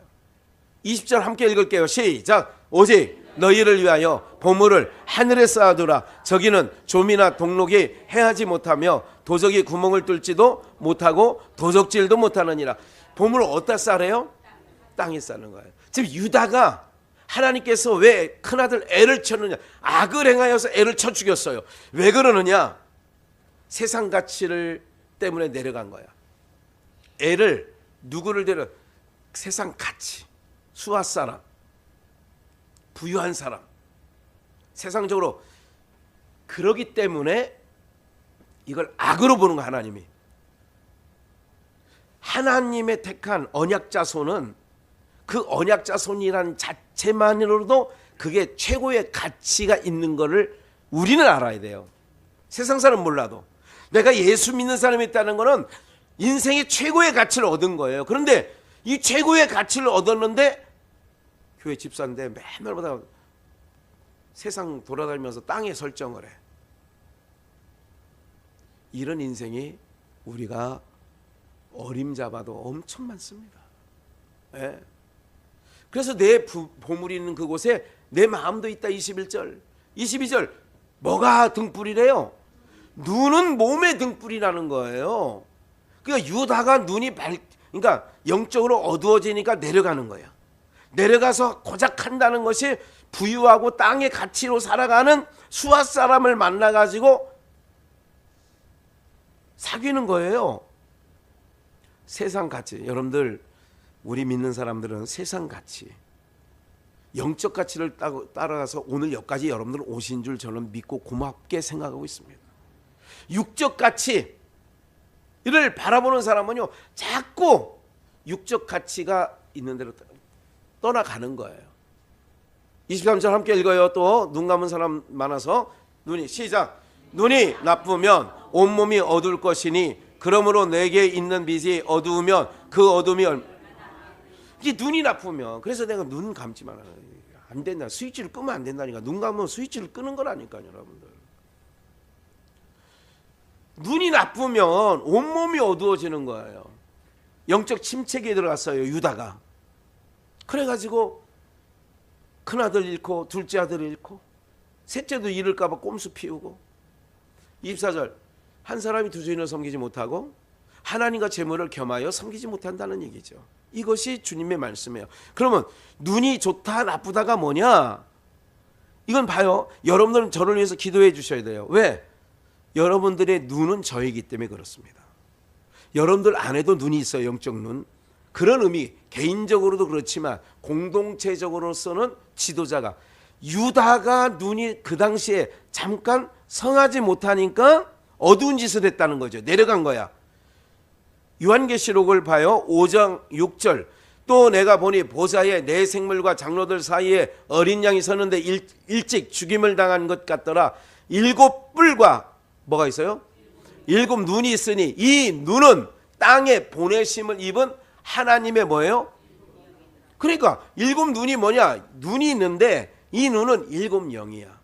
20절 함께 읽을게요. 시작. 오직 너희를 위하여 보물을 하늘에 쌓아두라. 저기는 좀이나 동록이 해하지 못하며 도적이 구멍을 뚫지도 못하고 도적질도 못하느니라. 보물을 어디다 쌓으래요? 땅에 쌓는 거예요. 지금 유다가 하나님께서 왜 큰아들 애를 쳤느냐? 악을 행하여서 애를 쳐 죽였어요. 왜 그러느냐? 세상 가치를 때문에 내려간 거야. 애를 누구를 데려? 세상 가치, 수하 사람, 부유한 사람, 세상적으로 그러기 때문에 이걸 악으로 보는 거. 하나님이 하나님의 택한 언약 자손은 그 언약 자손이란 자체만으로도 그게 최고의 가치가 있는 거를 우리는 알아야 돼요. 세상 사람 몰라도 내가 예수 믿는 사람이 있다는 거는 인생의 최고의 가치를 얻은 거예요. 그런데 이 최고의 가치를 얻었는데 교회 집사인데 맨날마다 세상 돌아다니면서 땅에 설정을 해. 이런 인생이 우리가 어림잡아도 엄청 많습니다. 예. 그래서 내 보물이 있는 그곳에 내 마음도 있다. 21절 22절 뭐가 등불이래요? 눈은 몸의 등불이라는 거예요. 그러니까 유다가 눈이 그러니까 영적으로 어두워지니까 내려가는 거예요. 내려가서 고작 한다는 것이 부유하고 땅의 가치로 살아가는 수하 사람을 만나가지고 사귀는 거예요. 세상 가치. 여러분들 우리 믿는 사람들은 세상 가치, 영적 가치를 따라가서 오늘 여기까지 여러분들 오신 줄 저는 믿고 고맙게 생각하고 있습니다. 육적 가치를 바라보는 사람은요 자꾸 육적 가치가 있는 대로 떠나가는 거예요. 23절 함께 읽어요. 또 눈 감은 사람 많아서 눈이 시작. 눈이 나쁘면 온몸이 어두울 것이니 그러므로 내게 있는 빛이 어두우면 그 어둠이 이게 눈이 나쁘면 그래서 내가 눈 감지 마라. 안 된다. 스위치를 끄면 안 된다니까. 눈 감으면 스위치를 끄는 거라니까요, 여러분들. 눈이 나쁘면 온몸이 어두워지는 거예요. 영적 침체기에 들어갔어요, 유다가. 그래가지고 큰아들 잃고 둘째 아들 잃고 셋째도 잃을까 봐 꼼수 피우고 24절 한 사람이 두 주인을 섬기지 못하고 하나님과 재물을 겸하여 섬기지 못한다는 얘기죠. 이것이 주님의 말씀이에요. 그러면 눈이 좋다 나쁘다가 뭐냐? 이건 봐요. 여러분들은 저를 위해서 기도해 주셔야 돼요. 왜? 여러분들의 눈은 저이기 때문에 그렇습니다. 여러분들 안에도 눈이 있어요. 영적 눈. 그런 의미, 개인적으로도 그렇지만 공동체적으로서는 지도자가 유다가 눈이 그 당시에 잠깐 성하지 못하니까 어두운 짓을 했다는 거죠. 내려간 거야. 요한계시록을 봐요. 5장 6절 또 내가 보니 보좌에 내 생물과 장로들 사이에 어린 양이 서는데 일찍 죽임을 당한 것 같더라. 7뿔과 뭐가 있어요? 7 눈이 있으니 이 눈은 땅에 보내심을 입은 하나님의 뭐예요? 그러니까 7 눈이 뭐냐? 눈이 있는데 이 눈은 7 영이야.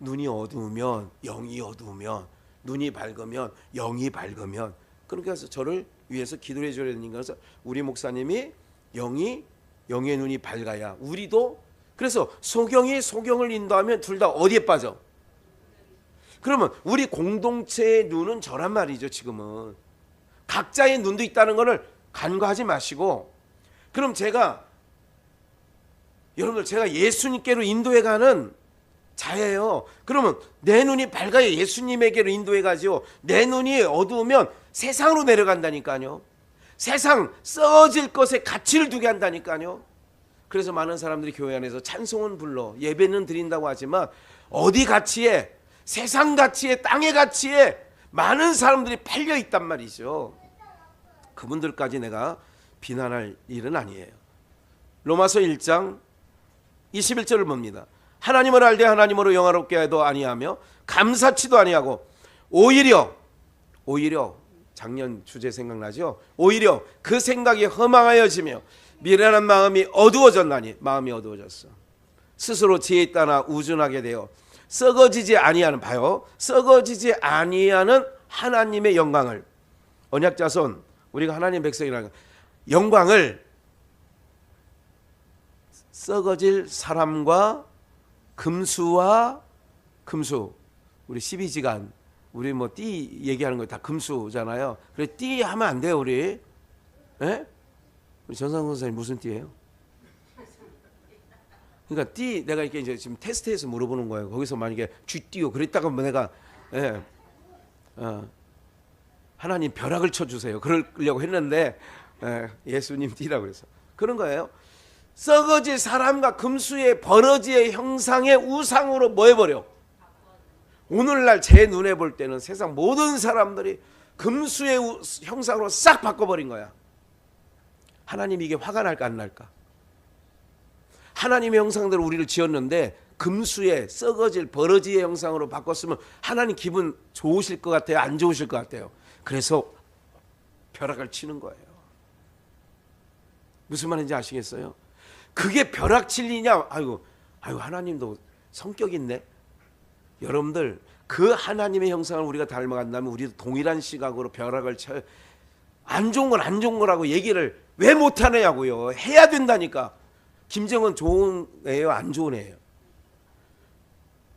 눈이 어두우면 영이 어두우면 눈이 밝으면 영이 밝으면 그렇게 해서 저를 위해서 기도해 줘야 되는 거라서 우리 목사님이 영의 눈이 밝아야 우리도 그래서 소경이 소경을 인도하면 둘 다 어디에 빠져? 그러면 우리 공동체의 눈은 저란 말이죠. 지금은 각자의 눈도 있다는 것을 간과하지 마시고 그럼 여러분들 제가 예수님께로 인도해가는 자예요. 그러면 내 눈이 밝아야 예수님에게로 인도해가지요. 내 눈이 어두우면 세상으로 내려간다니까요. 세상 썩어질 것에 가치를 두게 한다니까요. 그래서 많은 사람들이 교회 안에서 찬송은 불러 예배는 드린다고 하지만 어디 가치에 세상 가치에 땅의 가치에 많은 사람들이 팔려 있단 말이죠. 그분들까지 내가 비난할 일은 아니에요. 로마서 1장 21절을 봅니다. 하나님을 알되 하나님으로 영화롭게 해도 아니하며 감사치도 아니하고 오히려 작년 주제 생각나죠? 오히려 그 생각이 허망하여지며 미련한 마음이 어두워졌나니 마음이 어두워졌어. 스스로 지혜 있다나 우준하게 되어 썩어지지 아니하는 봐요. 썩어지지 아니하는 하나님의 영광을 언약자손 우리가 하나님 백성이라는 영광을 썩어질 사람과 금수와 금수 우리 12지간 우리 뭐 띠 얘기하는 거 다 금수잖아요. 그래 띠 하면 안 돼요 우리. 예? 우리 전상 선생님 무슨 띠예요? 그러니까 띠 내가 이렇게 이제 지금 테스트해서 물어보는 거예요. 거기서 만약에 쥐띠요 그랬다가 뭐 내가 하나님 벼락을 쳐주세요. 그러려고 했는데 예수님 띠라고 그래서 그런 거예요. 썩어질 사람과 금수의 버러지의 형상의 우상으로 뭐 해버려? 오늘날 제 눈에 볼 때는 세상 모든 사람들이 금수의 형상으로 싹 바꿔버린 거야. 하나님 이게 화가 날까 안 날까? 하나님의 형상대로 우리를 지었는데 금수의 썩어질 버러지의 형상으로 바꿨으면 하나님 기분 좋으실 것 같아요? 안 좋으실 것 같아요? 그래서 벼락을 치는 거예요. 무슨 말인지 아시겠어요? 그게 벼락칠리냐? 아이고 하나님도 성격 있네. 여러분들 그 하나님의 형상을 우리가 닮아간다면 우리도 동일한 시각으로 벼락을 쳐. 안 좋은 건 안 좋은 거라고 얘기를 왜 못하냐고요. 해야 된다니까. 김정은 좋은 애예요, 안 좋은 애예요?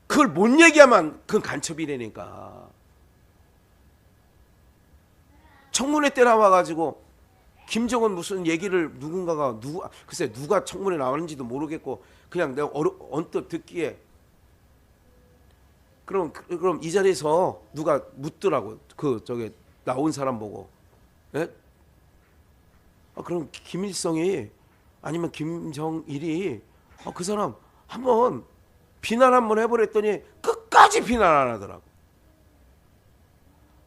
그걸 못 얘기하면 그건 간첩이라니까. 청문회 때 나와가지고 김정은 무슨 얘기를 글쎄 누가 청문회 나왔는지도 모르겠고 그냥 내가 언뜻 듣기에 그럼 이 자리에서 누가 묻더라고. 저기 나온 사람 보고. 예? 그럼 김일성이 아니면 김정일이 그 사람 한번 비난 한번 해보랬더니 끝까지 비난 안 하더라고.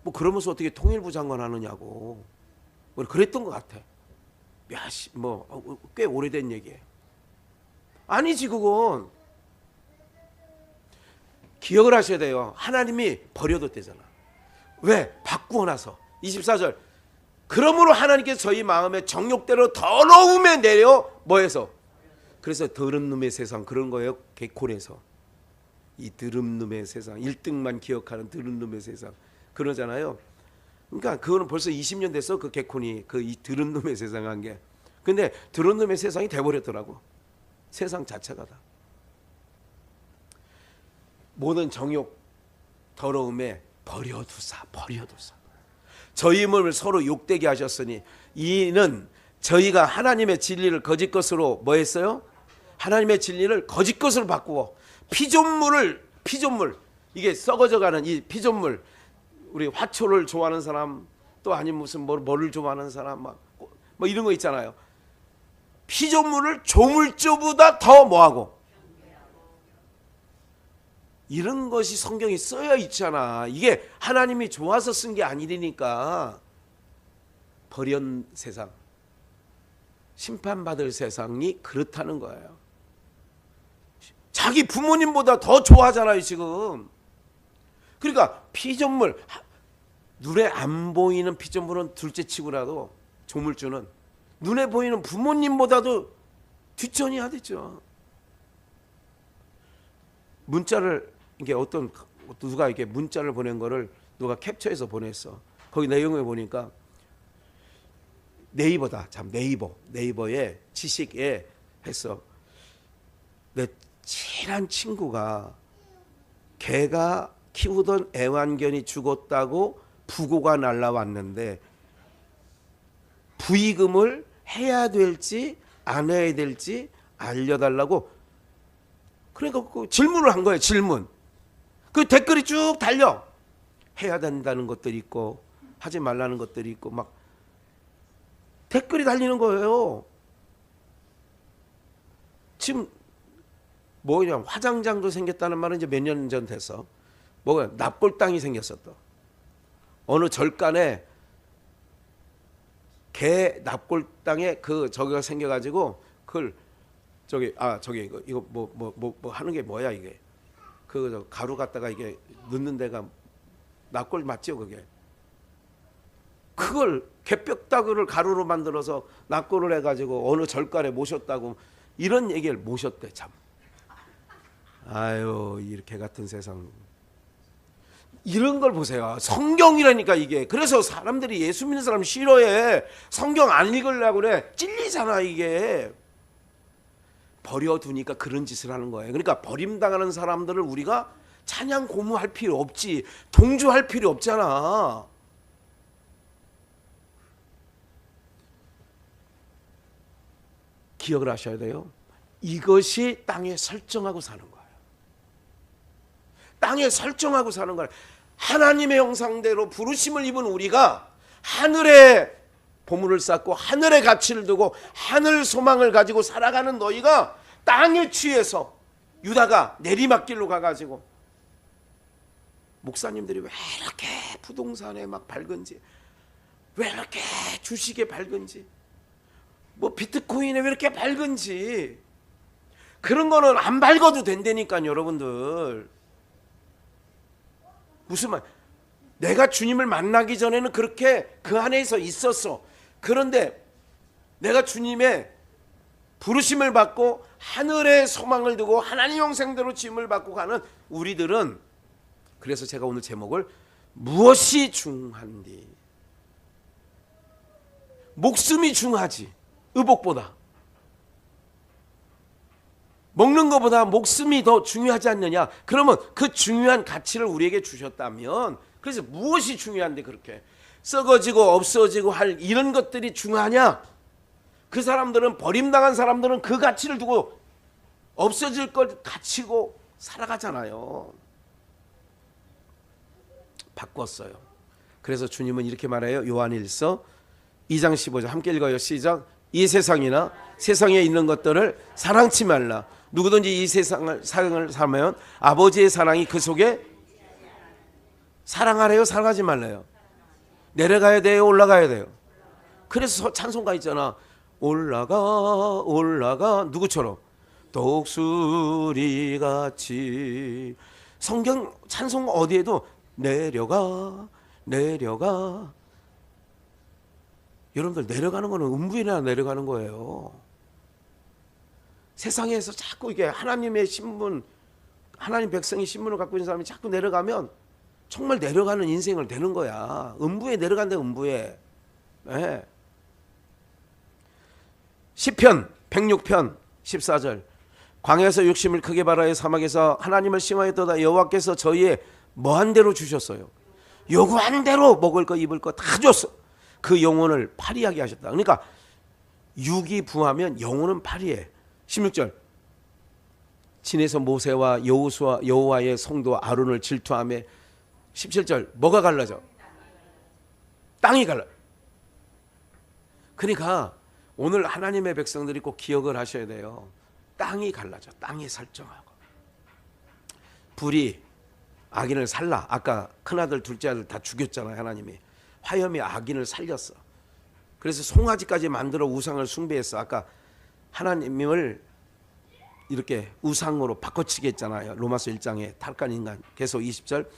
뭐 그러면서 어떻게 통일부 장관 하느냐고. 뭐 그랬던 것 같아. 꽤 오래된 얘기예요. 아니지 그건. 기억을 하셔야 돼요. 하나님이 버려뒀대잖아. 왜? 바꾸어 나서. 24절. 그러므로 하나님께서 저희 마음에 정욕대로 더러움에 내려 뭐해서? 그래서 더럽놈의 세상 그런 거예요. 개콘에서. 이 더럽놈의 세상 1등만 기억하는 더럽놈의 세상 그러잖아요. 그러니까 그거는 벌써 20년 됐어. 그 개콘이 이 더럽놈의 세상 한 게. 근데 더럽놈의 세상이 돼버렸더라고. 세상 자체가 다. 모든 정욕 더러움에 버려두사. 저희 몸을 서로 욕되게 하셨으니 이는 저희가 하나님의 진리를 거짓 것으로 뭐 했어요? 하나님의 진리를 거짓 것으로 바꾸어 피조물 이게 썩어져가는 이 피조물 우리 화초를 좋아하는 사람 또 아니면 무슨 뭐를 좋아하는 사람 뭐 이런 거 있잖아요. 피조물을 조물주보다 더 뭐하고 이런 것이 성경에 써여 있잖아. 이게 하나님이 좋아서 쓴 게 아니니까. 버린 세상, 심판받을 세상이 그렇다는 거예요. 자기 부모님보다 더 좋아하잖아요 지금. 그러니까 피조물, 눈에 안 보이는 피조물은 둘째치고라도 조물주는 눈에 보이는 부모님보다도 뒷전이야 되죠. 문자를 이게 누가 이렇게 문자를 보낸 거를 누가 캡처해서 보냈어. 거기 내용을 보니까 네이버다. 참 네이버에 지식에 했어. 내 친한 친구가 걔가 키우던 애완견이 죽었다고 부고가 날라왔는데 부의금을 해야 될지 안 해야 될지 알려달라고. 그러니까 그 질문을 한 거예요. 질문. 그 댓글이 쭉 달려. 해야 된다는 것들이 있고 하지 말라는 것들이 있고 막 댓글이 달리는 거예요. 지금 뭐냐 화장장도 생겼다는 말은 이제 몇 년 전 됐어. 뭐야 납골당이 생겼었다. 어느 절간에 개 납골당에 저기가 생겨가지고 그걸 이거 뭐 하는 게 뭐야 이게 가루 갖다가 이게 넣는 데가 납골 맞죠 그게. 그걸 개뼈다구를 가루로 만들어서 납골을 해가지고 어느 절간에 모셨다고 이런 얘기를 모셨대 참. 아유 이렇게 같은 세상. 이런 걸 보세요. 성경이라니까 이게. 그래서 사람들이 예수 믿는 사람 싫어해. 성경 안 읽으려고 그래. 찔리잖아 이게. 버려두니까 그런 짓을 하는 거예요. 그러니까 버림당하는 사람들을 우리가 찬양 고무할 필요 없지. 동조할 필요 없잖아. 기억을 하셔야 돼요. 이것이 땅에 설정하고 사는 거예요. 땅에 설정하고 사는 거예요. 하나님의 형상대로 부르심을 입은 우리가 하늘에 보물을 쌓고 하늘의 가치를 두고 하늘 소망을 가지고 살아가는 너희가 땅에 취해서 유다가 내리막길로 가가지고 목사님들이 왜 이렇게 부동산에 막 밝은지 왜 이렇게 주식에 밝은지 뭐 비트코인에 왜 이렇게 밝은지 그런 거는 안 밝아도 된다니까요 여러분들. 무슨 말 내가 주님을 만나기 전에는 그렇게 그 안에서 있었어. 그런데 내가 주님의 부르심을 받고 하늘의 소망을 두고 하나님 형상대로 지음을 받고 가는 우리들은, 그래서 제가 오늘 제목을 무엇이 중한디, 목숨이 중하지 의복보다. 먹는 것보다 목숨이 더 중요하지 않느냐. 그러면 그 중요한 가치를 우리에게 주셨다면, 그래서 무엇이 중요한데 그렇게 썩어지고 없어지고 할 이런 것들이 중요하냐. 그 사람들은, 버림당한 사람들은 그 가치를 두고 없어질 것 가치고 살아가잖아요. 바꿨어요. 그래서 주님은 이렇게 말해요. 요한일서 2장 15절 함께 읽어요. 시작. 이 세상이나 세상에 있는 것들을 사랑치 말라. 누구든지 이 세상을 사랑하면 아버지의 사랑이 그 속에, 사랑하래요, 사랑하지 말래요? 내려가야 돼요, 올라가야 돼요? 그래서 찬송가 있잖아. 올라가 누구처럼? 독수리같이. 성경 찬송 어디에도 내려가. 여러분들, 내려가는 거는 음부에나 내려가는 거예요. 세상에서 자꾸 이게 하나님의 신분, 하나님 백성의 신분을 갖고 있는 사람이 자꾸 내려가면 정말 내려가는 인생을 되는 거야. 음부에 내려간다, 음부에. 네. 시편 106편 14절. 광야에서 욕심을 크게 바라여 사막에서 하나님을 심하였도다. 여호와께서 저희의 뭐한 대로 주셨어요. 요구한 대로 먹을 거 입을 거 다 줬어. 그 영혼을 파리하게 하셨다. 그러니까 육이 부하면 영혼은 파리해. 16절. 진에서 모세와 여호와의 성도 아론을 질투하며. 17절. 뭐가 갈라져? 땅이 갈라. 그러니까 오늘 하나님의 백성들이 꼭 기억을 하셔야 돼요. 땅이 갈라져. 땅이 설정하고. 불이 악인을 살라. 아까 큰아들 둘째 아들 다 죽였잖아요. 하나님이. 화염이 악인을 살렸어. 그래서 송아지까지 만들어 우상을 숭배했어. 아까 하나님을 이렇게 우상으로 바꿔치기 했잖아요. 로마서 1장에 탈간 인간. 계속 20절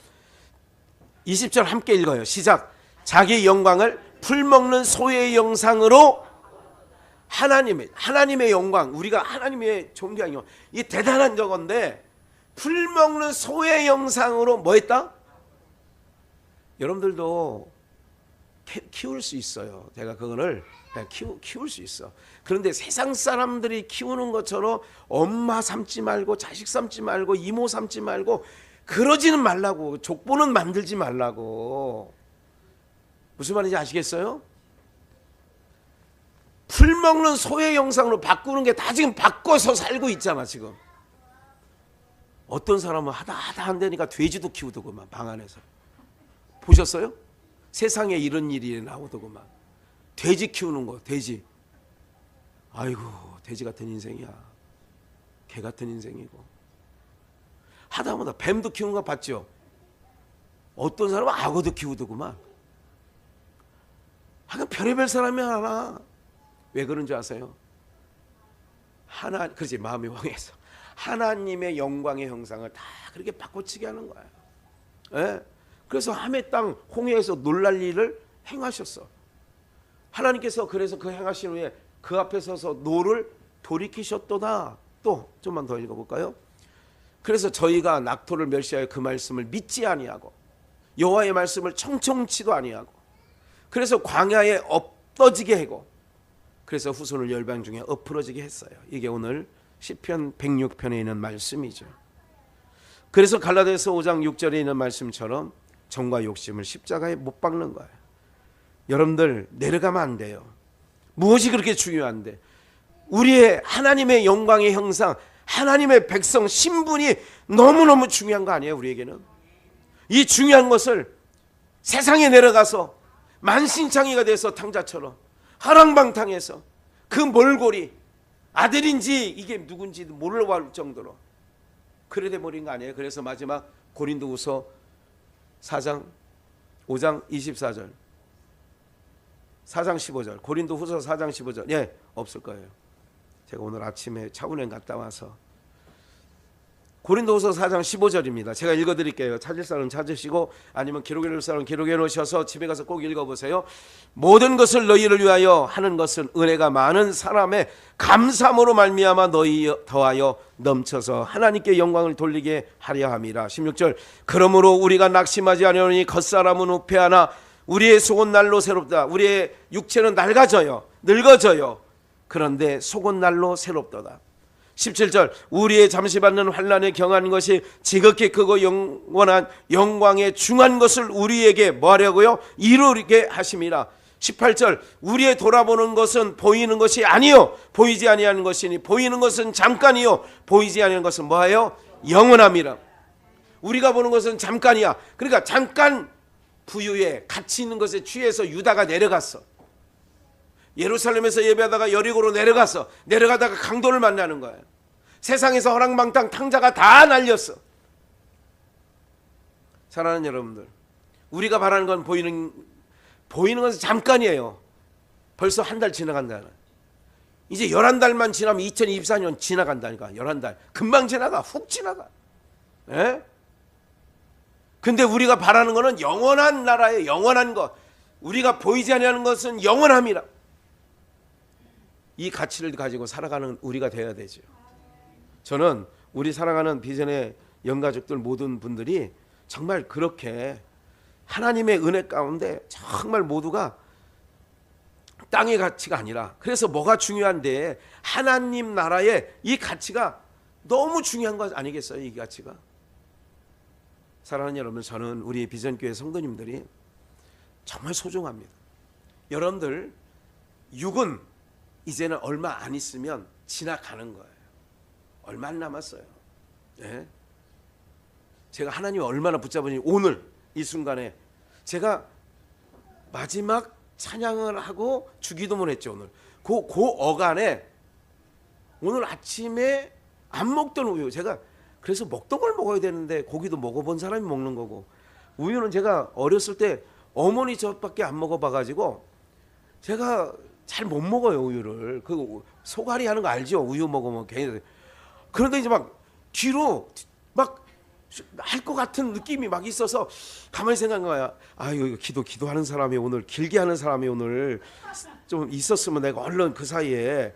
함께 읽어요. 시작. 자기 영광을 풀먹는 소의 영상으로. 하나님의 영광, 우리가 하나님의 존귀한 영광, 이 대단한 저건데 풀먹는 소의 영상으로 뭐 했다? 여러분들도 키울 수 있어요. 제가 그거를 키울 수 있어. 그런데 세상 사람들이 키우는 것처럼 엄마 삼지 말고 자식 삼지 말고 이모 삼지 말고 그러지는 말라고. 족보는 만들지 말라고. 무슨 말인지 아시겠어요? 풀먹는 소의 영상으로 바꾸는 게 다 지금 바꿔서 살고 있잖아. 지금 어떤 사람은 하다 안 되니까 돼지도 키우더구만. 방 안에서 보셨어요? 세상에 이런 일이 나오더구만. 돼지 키우는 거. 돼지. 아이고, 돼지 같은 인생이야. 개 같은 인생이고. 하다보다 뱀도 키우는 거 봤죠? 어떤 사람은 악어도 키우더구만. 하여간 별의별 사람이 하나. 왜 그런 줄 아세요? 그렇지, 마음이 황해서 하나님의 영광의 형상을 다 그렇게 바꿔치기 하는 거예요. 예? 그래서 함의 땅 홍해에서 놀랄 일을 행하셨어. 하나님께서 그래서 그 행하신 후에 그 앞에 서서 노를 돌이키셨도다. 또 좀만 더 읽어볼까요? 그래서 저희가 낙토를 멸시하여 그 말씀을 믿지 아니하고 여호와의 말씀을 청청치도 아니하고 그래서 광야에 엎어지게 하고 그래서 후손을 열방 중에 엎으러지게 했어요. 이게 오늘 시편 106편에 있는 말씀이죠. 그래서 갈라디아서 5장 6절에 있는 말씀처럼 정과 욕심을 십자가에 못 박는 거예요. 여러분들 내려가면 안 돼요. 무엇이 그렇게 중요한데? 우리의 하나님의 영광의 형상, 하나님의 백성 신분이 너무너무 중요한 거 아니에요? 우리에게는 이 중요한 것을 세상에 내려가서 만신창이가 돼서 탕자처럼 하랑방탕해서 그 몰골이 아들인지 이게 누군지 모르고 할 정도로 그래 돼 버린 거 아니에요? 그래서 마지막 고린도후서 4장 5장 24절 4장 15절 고린도후서 4장 15절 예 없을 거예요. 제가 오늘 아침에 차운행 갔다 와서 고린도후서 4장 15절입니다. 제가 읽어드릴게요. 찾을 사람 찾으시고 아니면 기록해 놓을 사람 기록해 놓으셔서 집에 가서 꼭 읽어보세요. 모든 것을 너희를 위하여 하는 것은 은혜가 많은 사람의 감사함으로 말미암아 너희 더하여 넘쳐서 하나님께 영광을 돌리게 하려 함이라. 16절 그러므로 우리가 낙심하지 아니하노니 겉사람은 후패하나 우리의 속은 날로 새롭다. 우리의 육체는 낡아져요. 늙어져요. 그런데 속은 날로 새롭도다. 17절 우리의 잠시 받는 환난에 경한 것이 지극히 크고 영원한 영광에 중한 것을 우리에게 뭐하려고요? 이루게 하심이라. 18절 우리의 돌아보는 것은 보이는 것이 아니요 보이지 아니하는 것이니 보이는 것은 잠깐이요 보이지 아니하는 것은 뭐예요? 영원함이라. 우리가 보는 것은 잠깐이야. 그러니까 잠깐 부유에 가치 있는 것에 취해서 유다가 내려갔어. 예루살렘에서 예배하다가 여리고로 내려가다가 강도를 만나는 거예요. 세상에서 허랑방탕 탕자가 다 날렸어. 사랑하는 여러분들, 우리가 바라는 건 보이는 것은 잠깐이에요. 벌써 한 달 지나간다. 이제 11달만 지나면 2024년 지나간다니까. 11달 금방 지나가. 훅 지나가. 예? 근데 우리가 바라는 거는 영원한 나라의 영원한 것. 우리가 보이지 않는 것은 영원함이라. 이 가치를 가지고 살아가는 우리가 되어야 되죠. 저는 우리 사랑하는 비전의 영가족들 모든 분들이 정말 그렇게 하나님의 은혜 가운데 정말 모두가 땅의 가치가 아니라, 그래서 뭐가 중요한데 하나님 나라의 이 가치가 너무 중요한 것 아니겠어요? 이 가치가. 사랑하는 여러분, 저는 우리 비전교회 성도님들이 정말 소중합니다. 여러분들 육은 이제는 얼마 안 있으면 지나가는 거예요. 얼마 안 남았어요. 네? 제가 하나님을 얼마나 붙잡으니 오늘 이 순간에 제가 마지막 찬양을 하고 주기도문 했죠. 오늘 그 어간에 오늘 아침에 안 먹던 우유, 제가 그래서 먹던 걸 먹어야 되는데 고기도 먹어본 사람이 먹는 거고, 우유는 제가 어렸을 때 어머니 젖밖에 안 먹어봐가지고 제가 잘 못 먹어요. 우유를 그 소갈이 하는 거 알죠? 우유 먹으면 괜히. 그런데 이제 막 뒤로 막 할 것 같은 느낌이 막 있어서 가만히 생각한 거야. 아유, 기도하는 사람이 오늘, 길게 하는 사람이 오늘 좀 있었으면 내가 얼른 그 사이에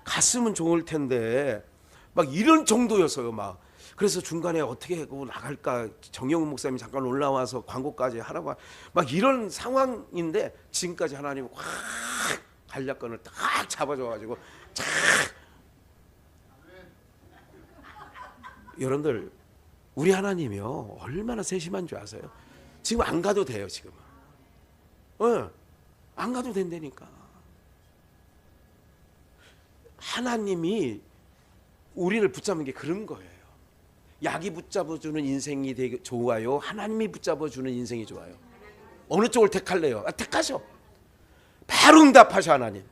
갔으면 좋을 텐데, 막 이런 정도였어요. 막 그래서 중간에 어떻게 하고 나갈까, 정영훈 목사님이 잠깐 올라와서 광고까지 하라고, 막 이런 상황인데 지금까지 하나님 확 간략권을 딱 잡아줘가지고 쫙. 여러분들, 우리 하나님이요 얼마나 세심한 줄 아세요? 지금 안 가도 돼요. 지금은 안 가도 된다니까. 하나님이 우리를 붙잡는 게 그런 거예요. 약이 붙잡아주는 인생이 되게 좋아요? 하나님이 붙잡아주는 인생이 좋아요? 어느 쪽을 택할래요? 택하셔. 바로 응답하셔. 하나님.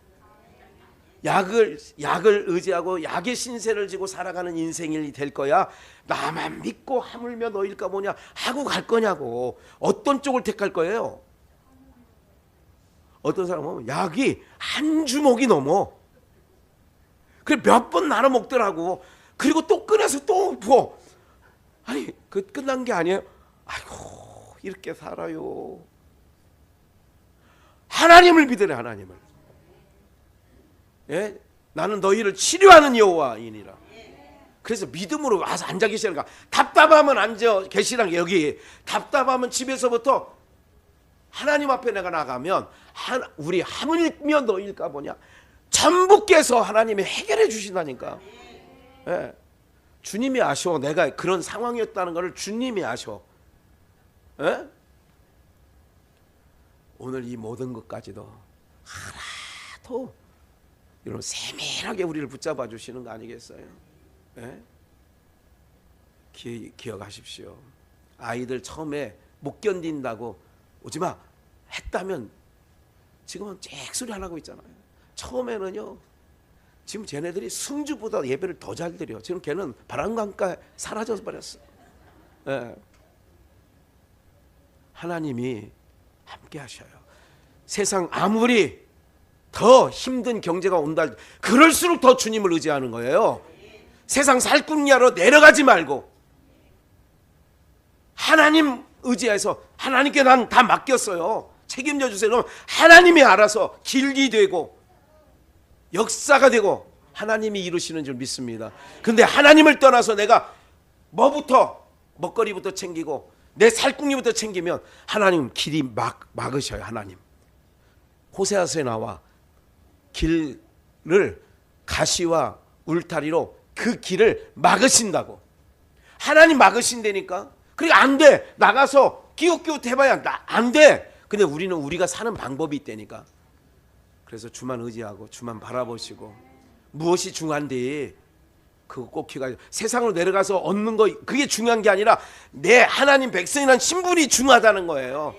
약을 의지하고 약의 신세를 지고 살아가는 인생이 될 거야? 나만 믿고 하물며 너일까 뭐냐 하고 갈 거냐고. 어떤 쪽을 택할 거예요? 어떤 사람은 약이 한 주먹이 넘어. 그래 몇 번 나눠 먹더라고. 그리고 또 꺼내서 또 부어. 아니, 그 끝난 게 아니에요. 아이고, 이렇게 살아요. 하나님을 믿으래. 하나님을. 예? 나는 너희를 치료하는 여호와이니라. 그래서 믿음으로 와서 앉아 계시라니까. 답답하면 앉아 계시라는 게, 여기 답답하면 집에서부터 하나님 앞에 내가 나가면 우리 하물며 너희일까 보냐 전부 깨서 하나님이 해결해 주신다니까. 예. 주님이 아셔. 내가 그런 상황이었다는 것을 주님이 아셔. 예? 오늘 이 모든 것까지도 하나도 여러분 세밀하게 우리를 붙잡아 주시는 거 아니겠어요? 예? 기억하십시오. 아이들 처음에 못 견딘다고 오지마 했다면 지금은 잭소리 안 하고 있잖아요. 처음에는요, 지금 쟤네들이 승주보다 예배를 더 잘 드려. 지금 걔는 바람강가에 사라져 버렸어. 예. 하나님이 함께 하셔요. 세상 아무리 더 힘든 경제가 온다, 그럴수록 더 주님을 의지하는 거예요. 세상 살궁리하러 내려가지 말고 하나님 의지해서 하나님께 난 다 맡겼어요. 책임져 주세요. 그럼 하나님이 알아서 길이 되고 역사가 되고 하나님이 이루시는 줄 믿습니다. 근데 하나님을 떠나서 내가 먹거리부터 챙기고 내 살궁리부터 챙기면 하나님 길이 막으셔요. 하나님. 호세아서에 나와 길을 가시와 울타리로 그 길을 막으신다고. 하나님 막으신다니까. 그러니까 안 돼. 나가서 기웃기웃 해봐야 안 돼. 근데 우리는 우리가 사는 방법이 있다니까. 그래서 주만 의지하고 주만 바라보시고 무엇이 중요한데 그거 꼭 기억하세요. 세상으로 내려가서 얻는 거 그게 중요한 게 아니라 내 하나님 백성이라는 신분이 중요하다는 거예요.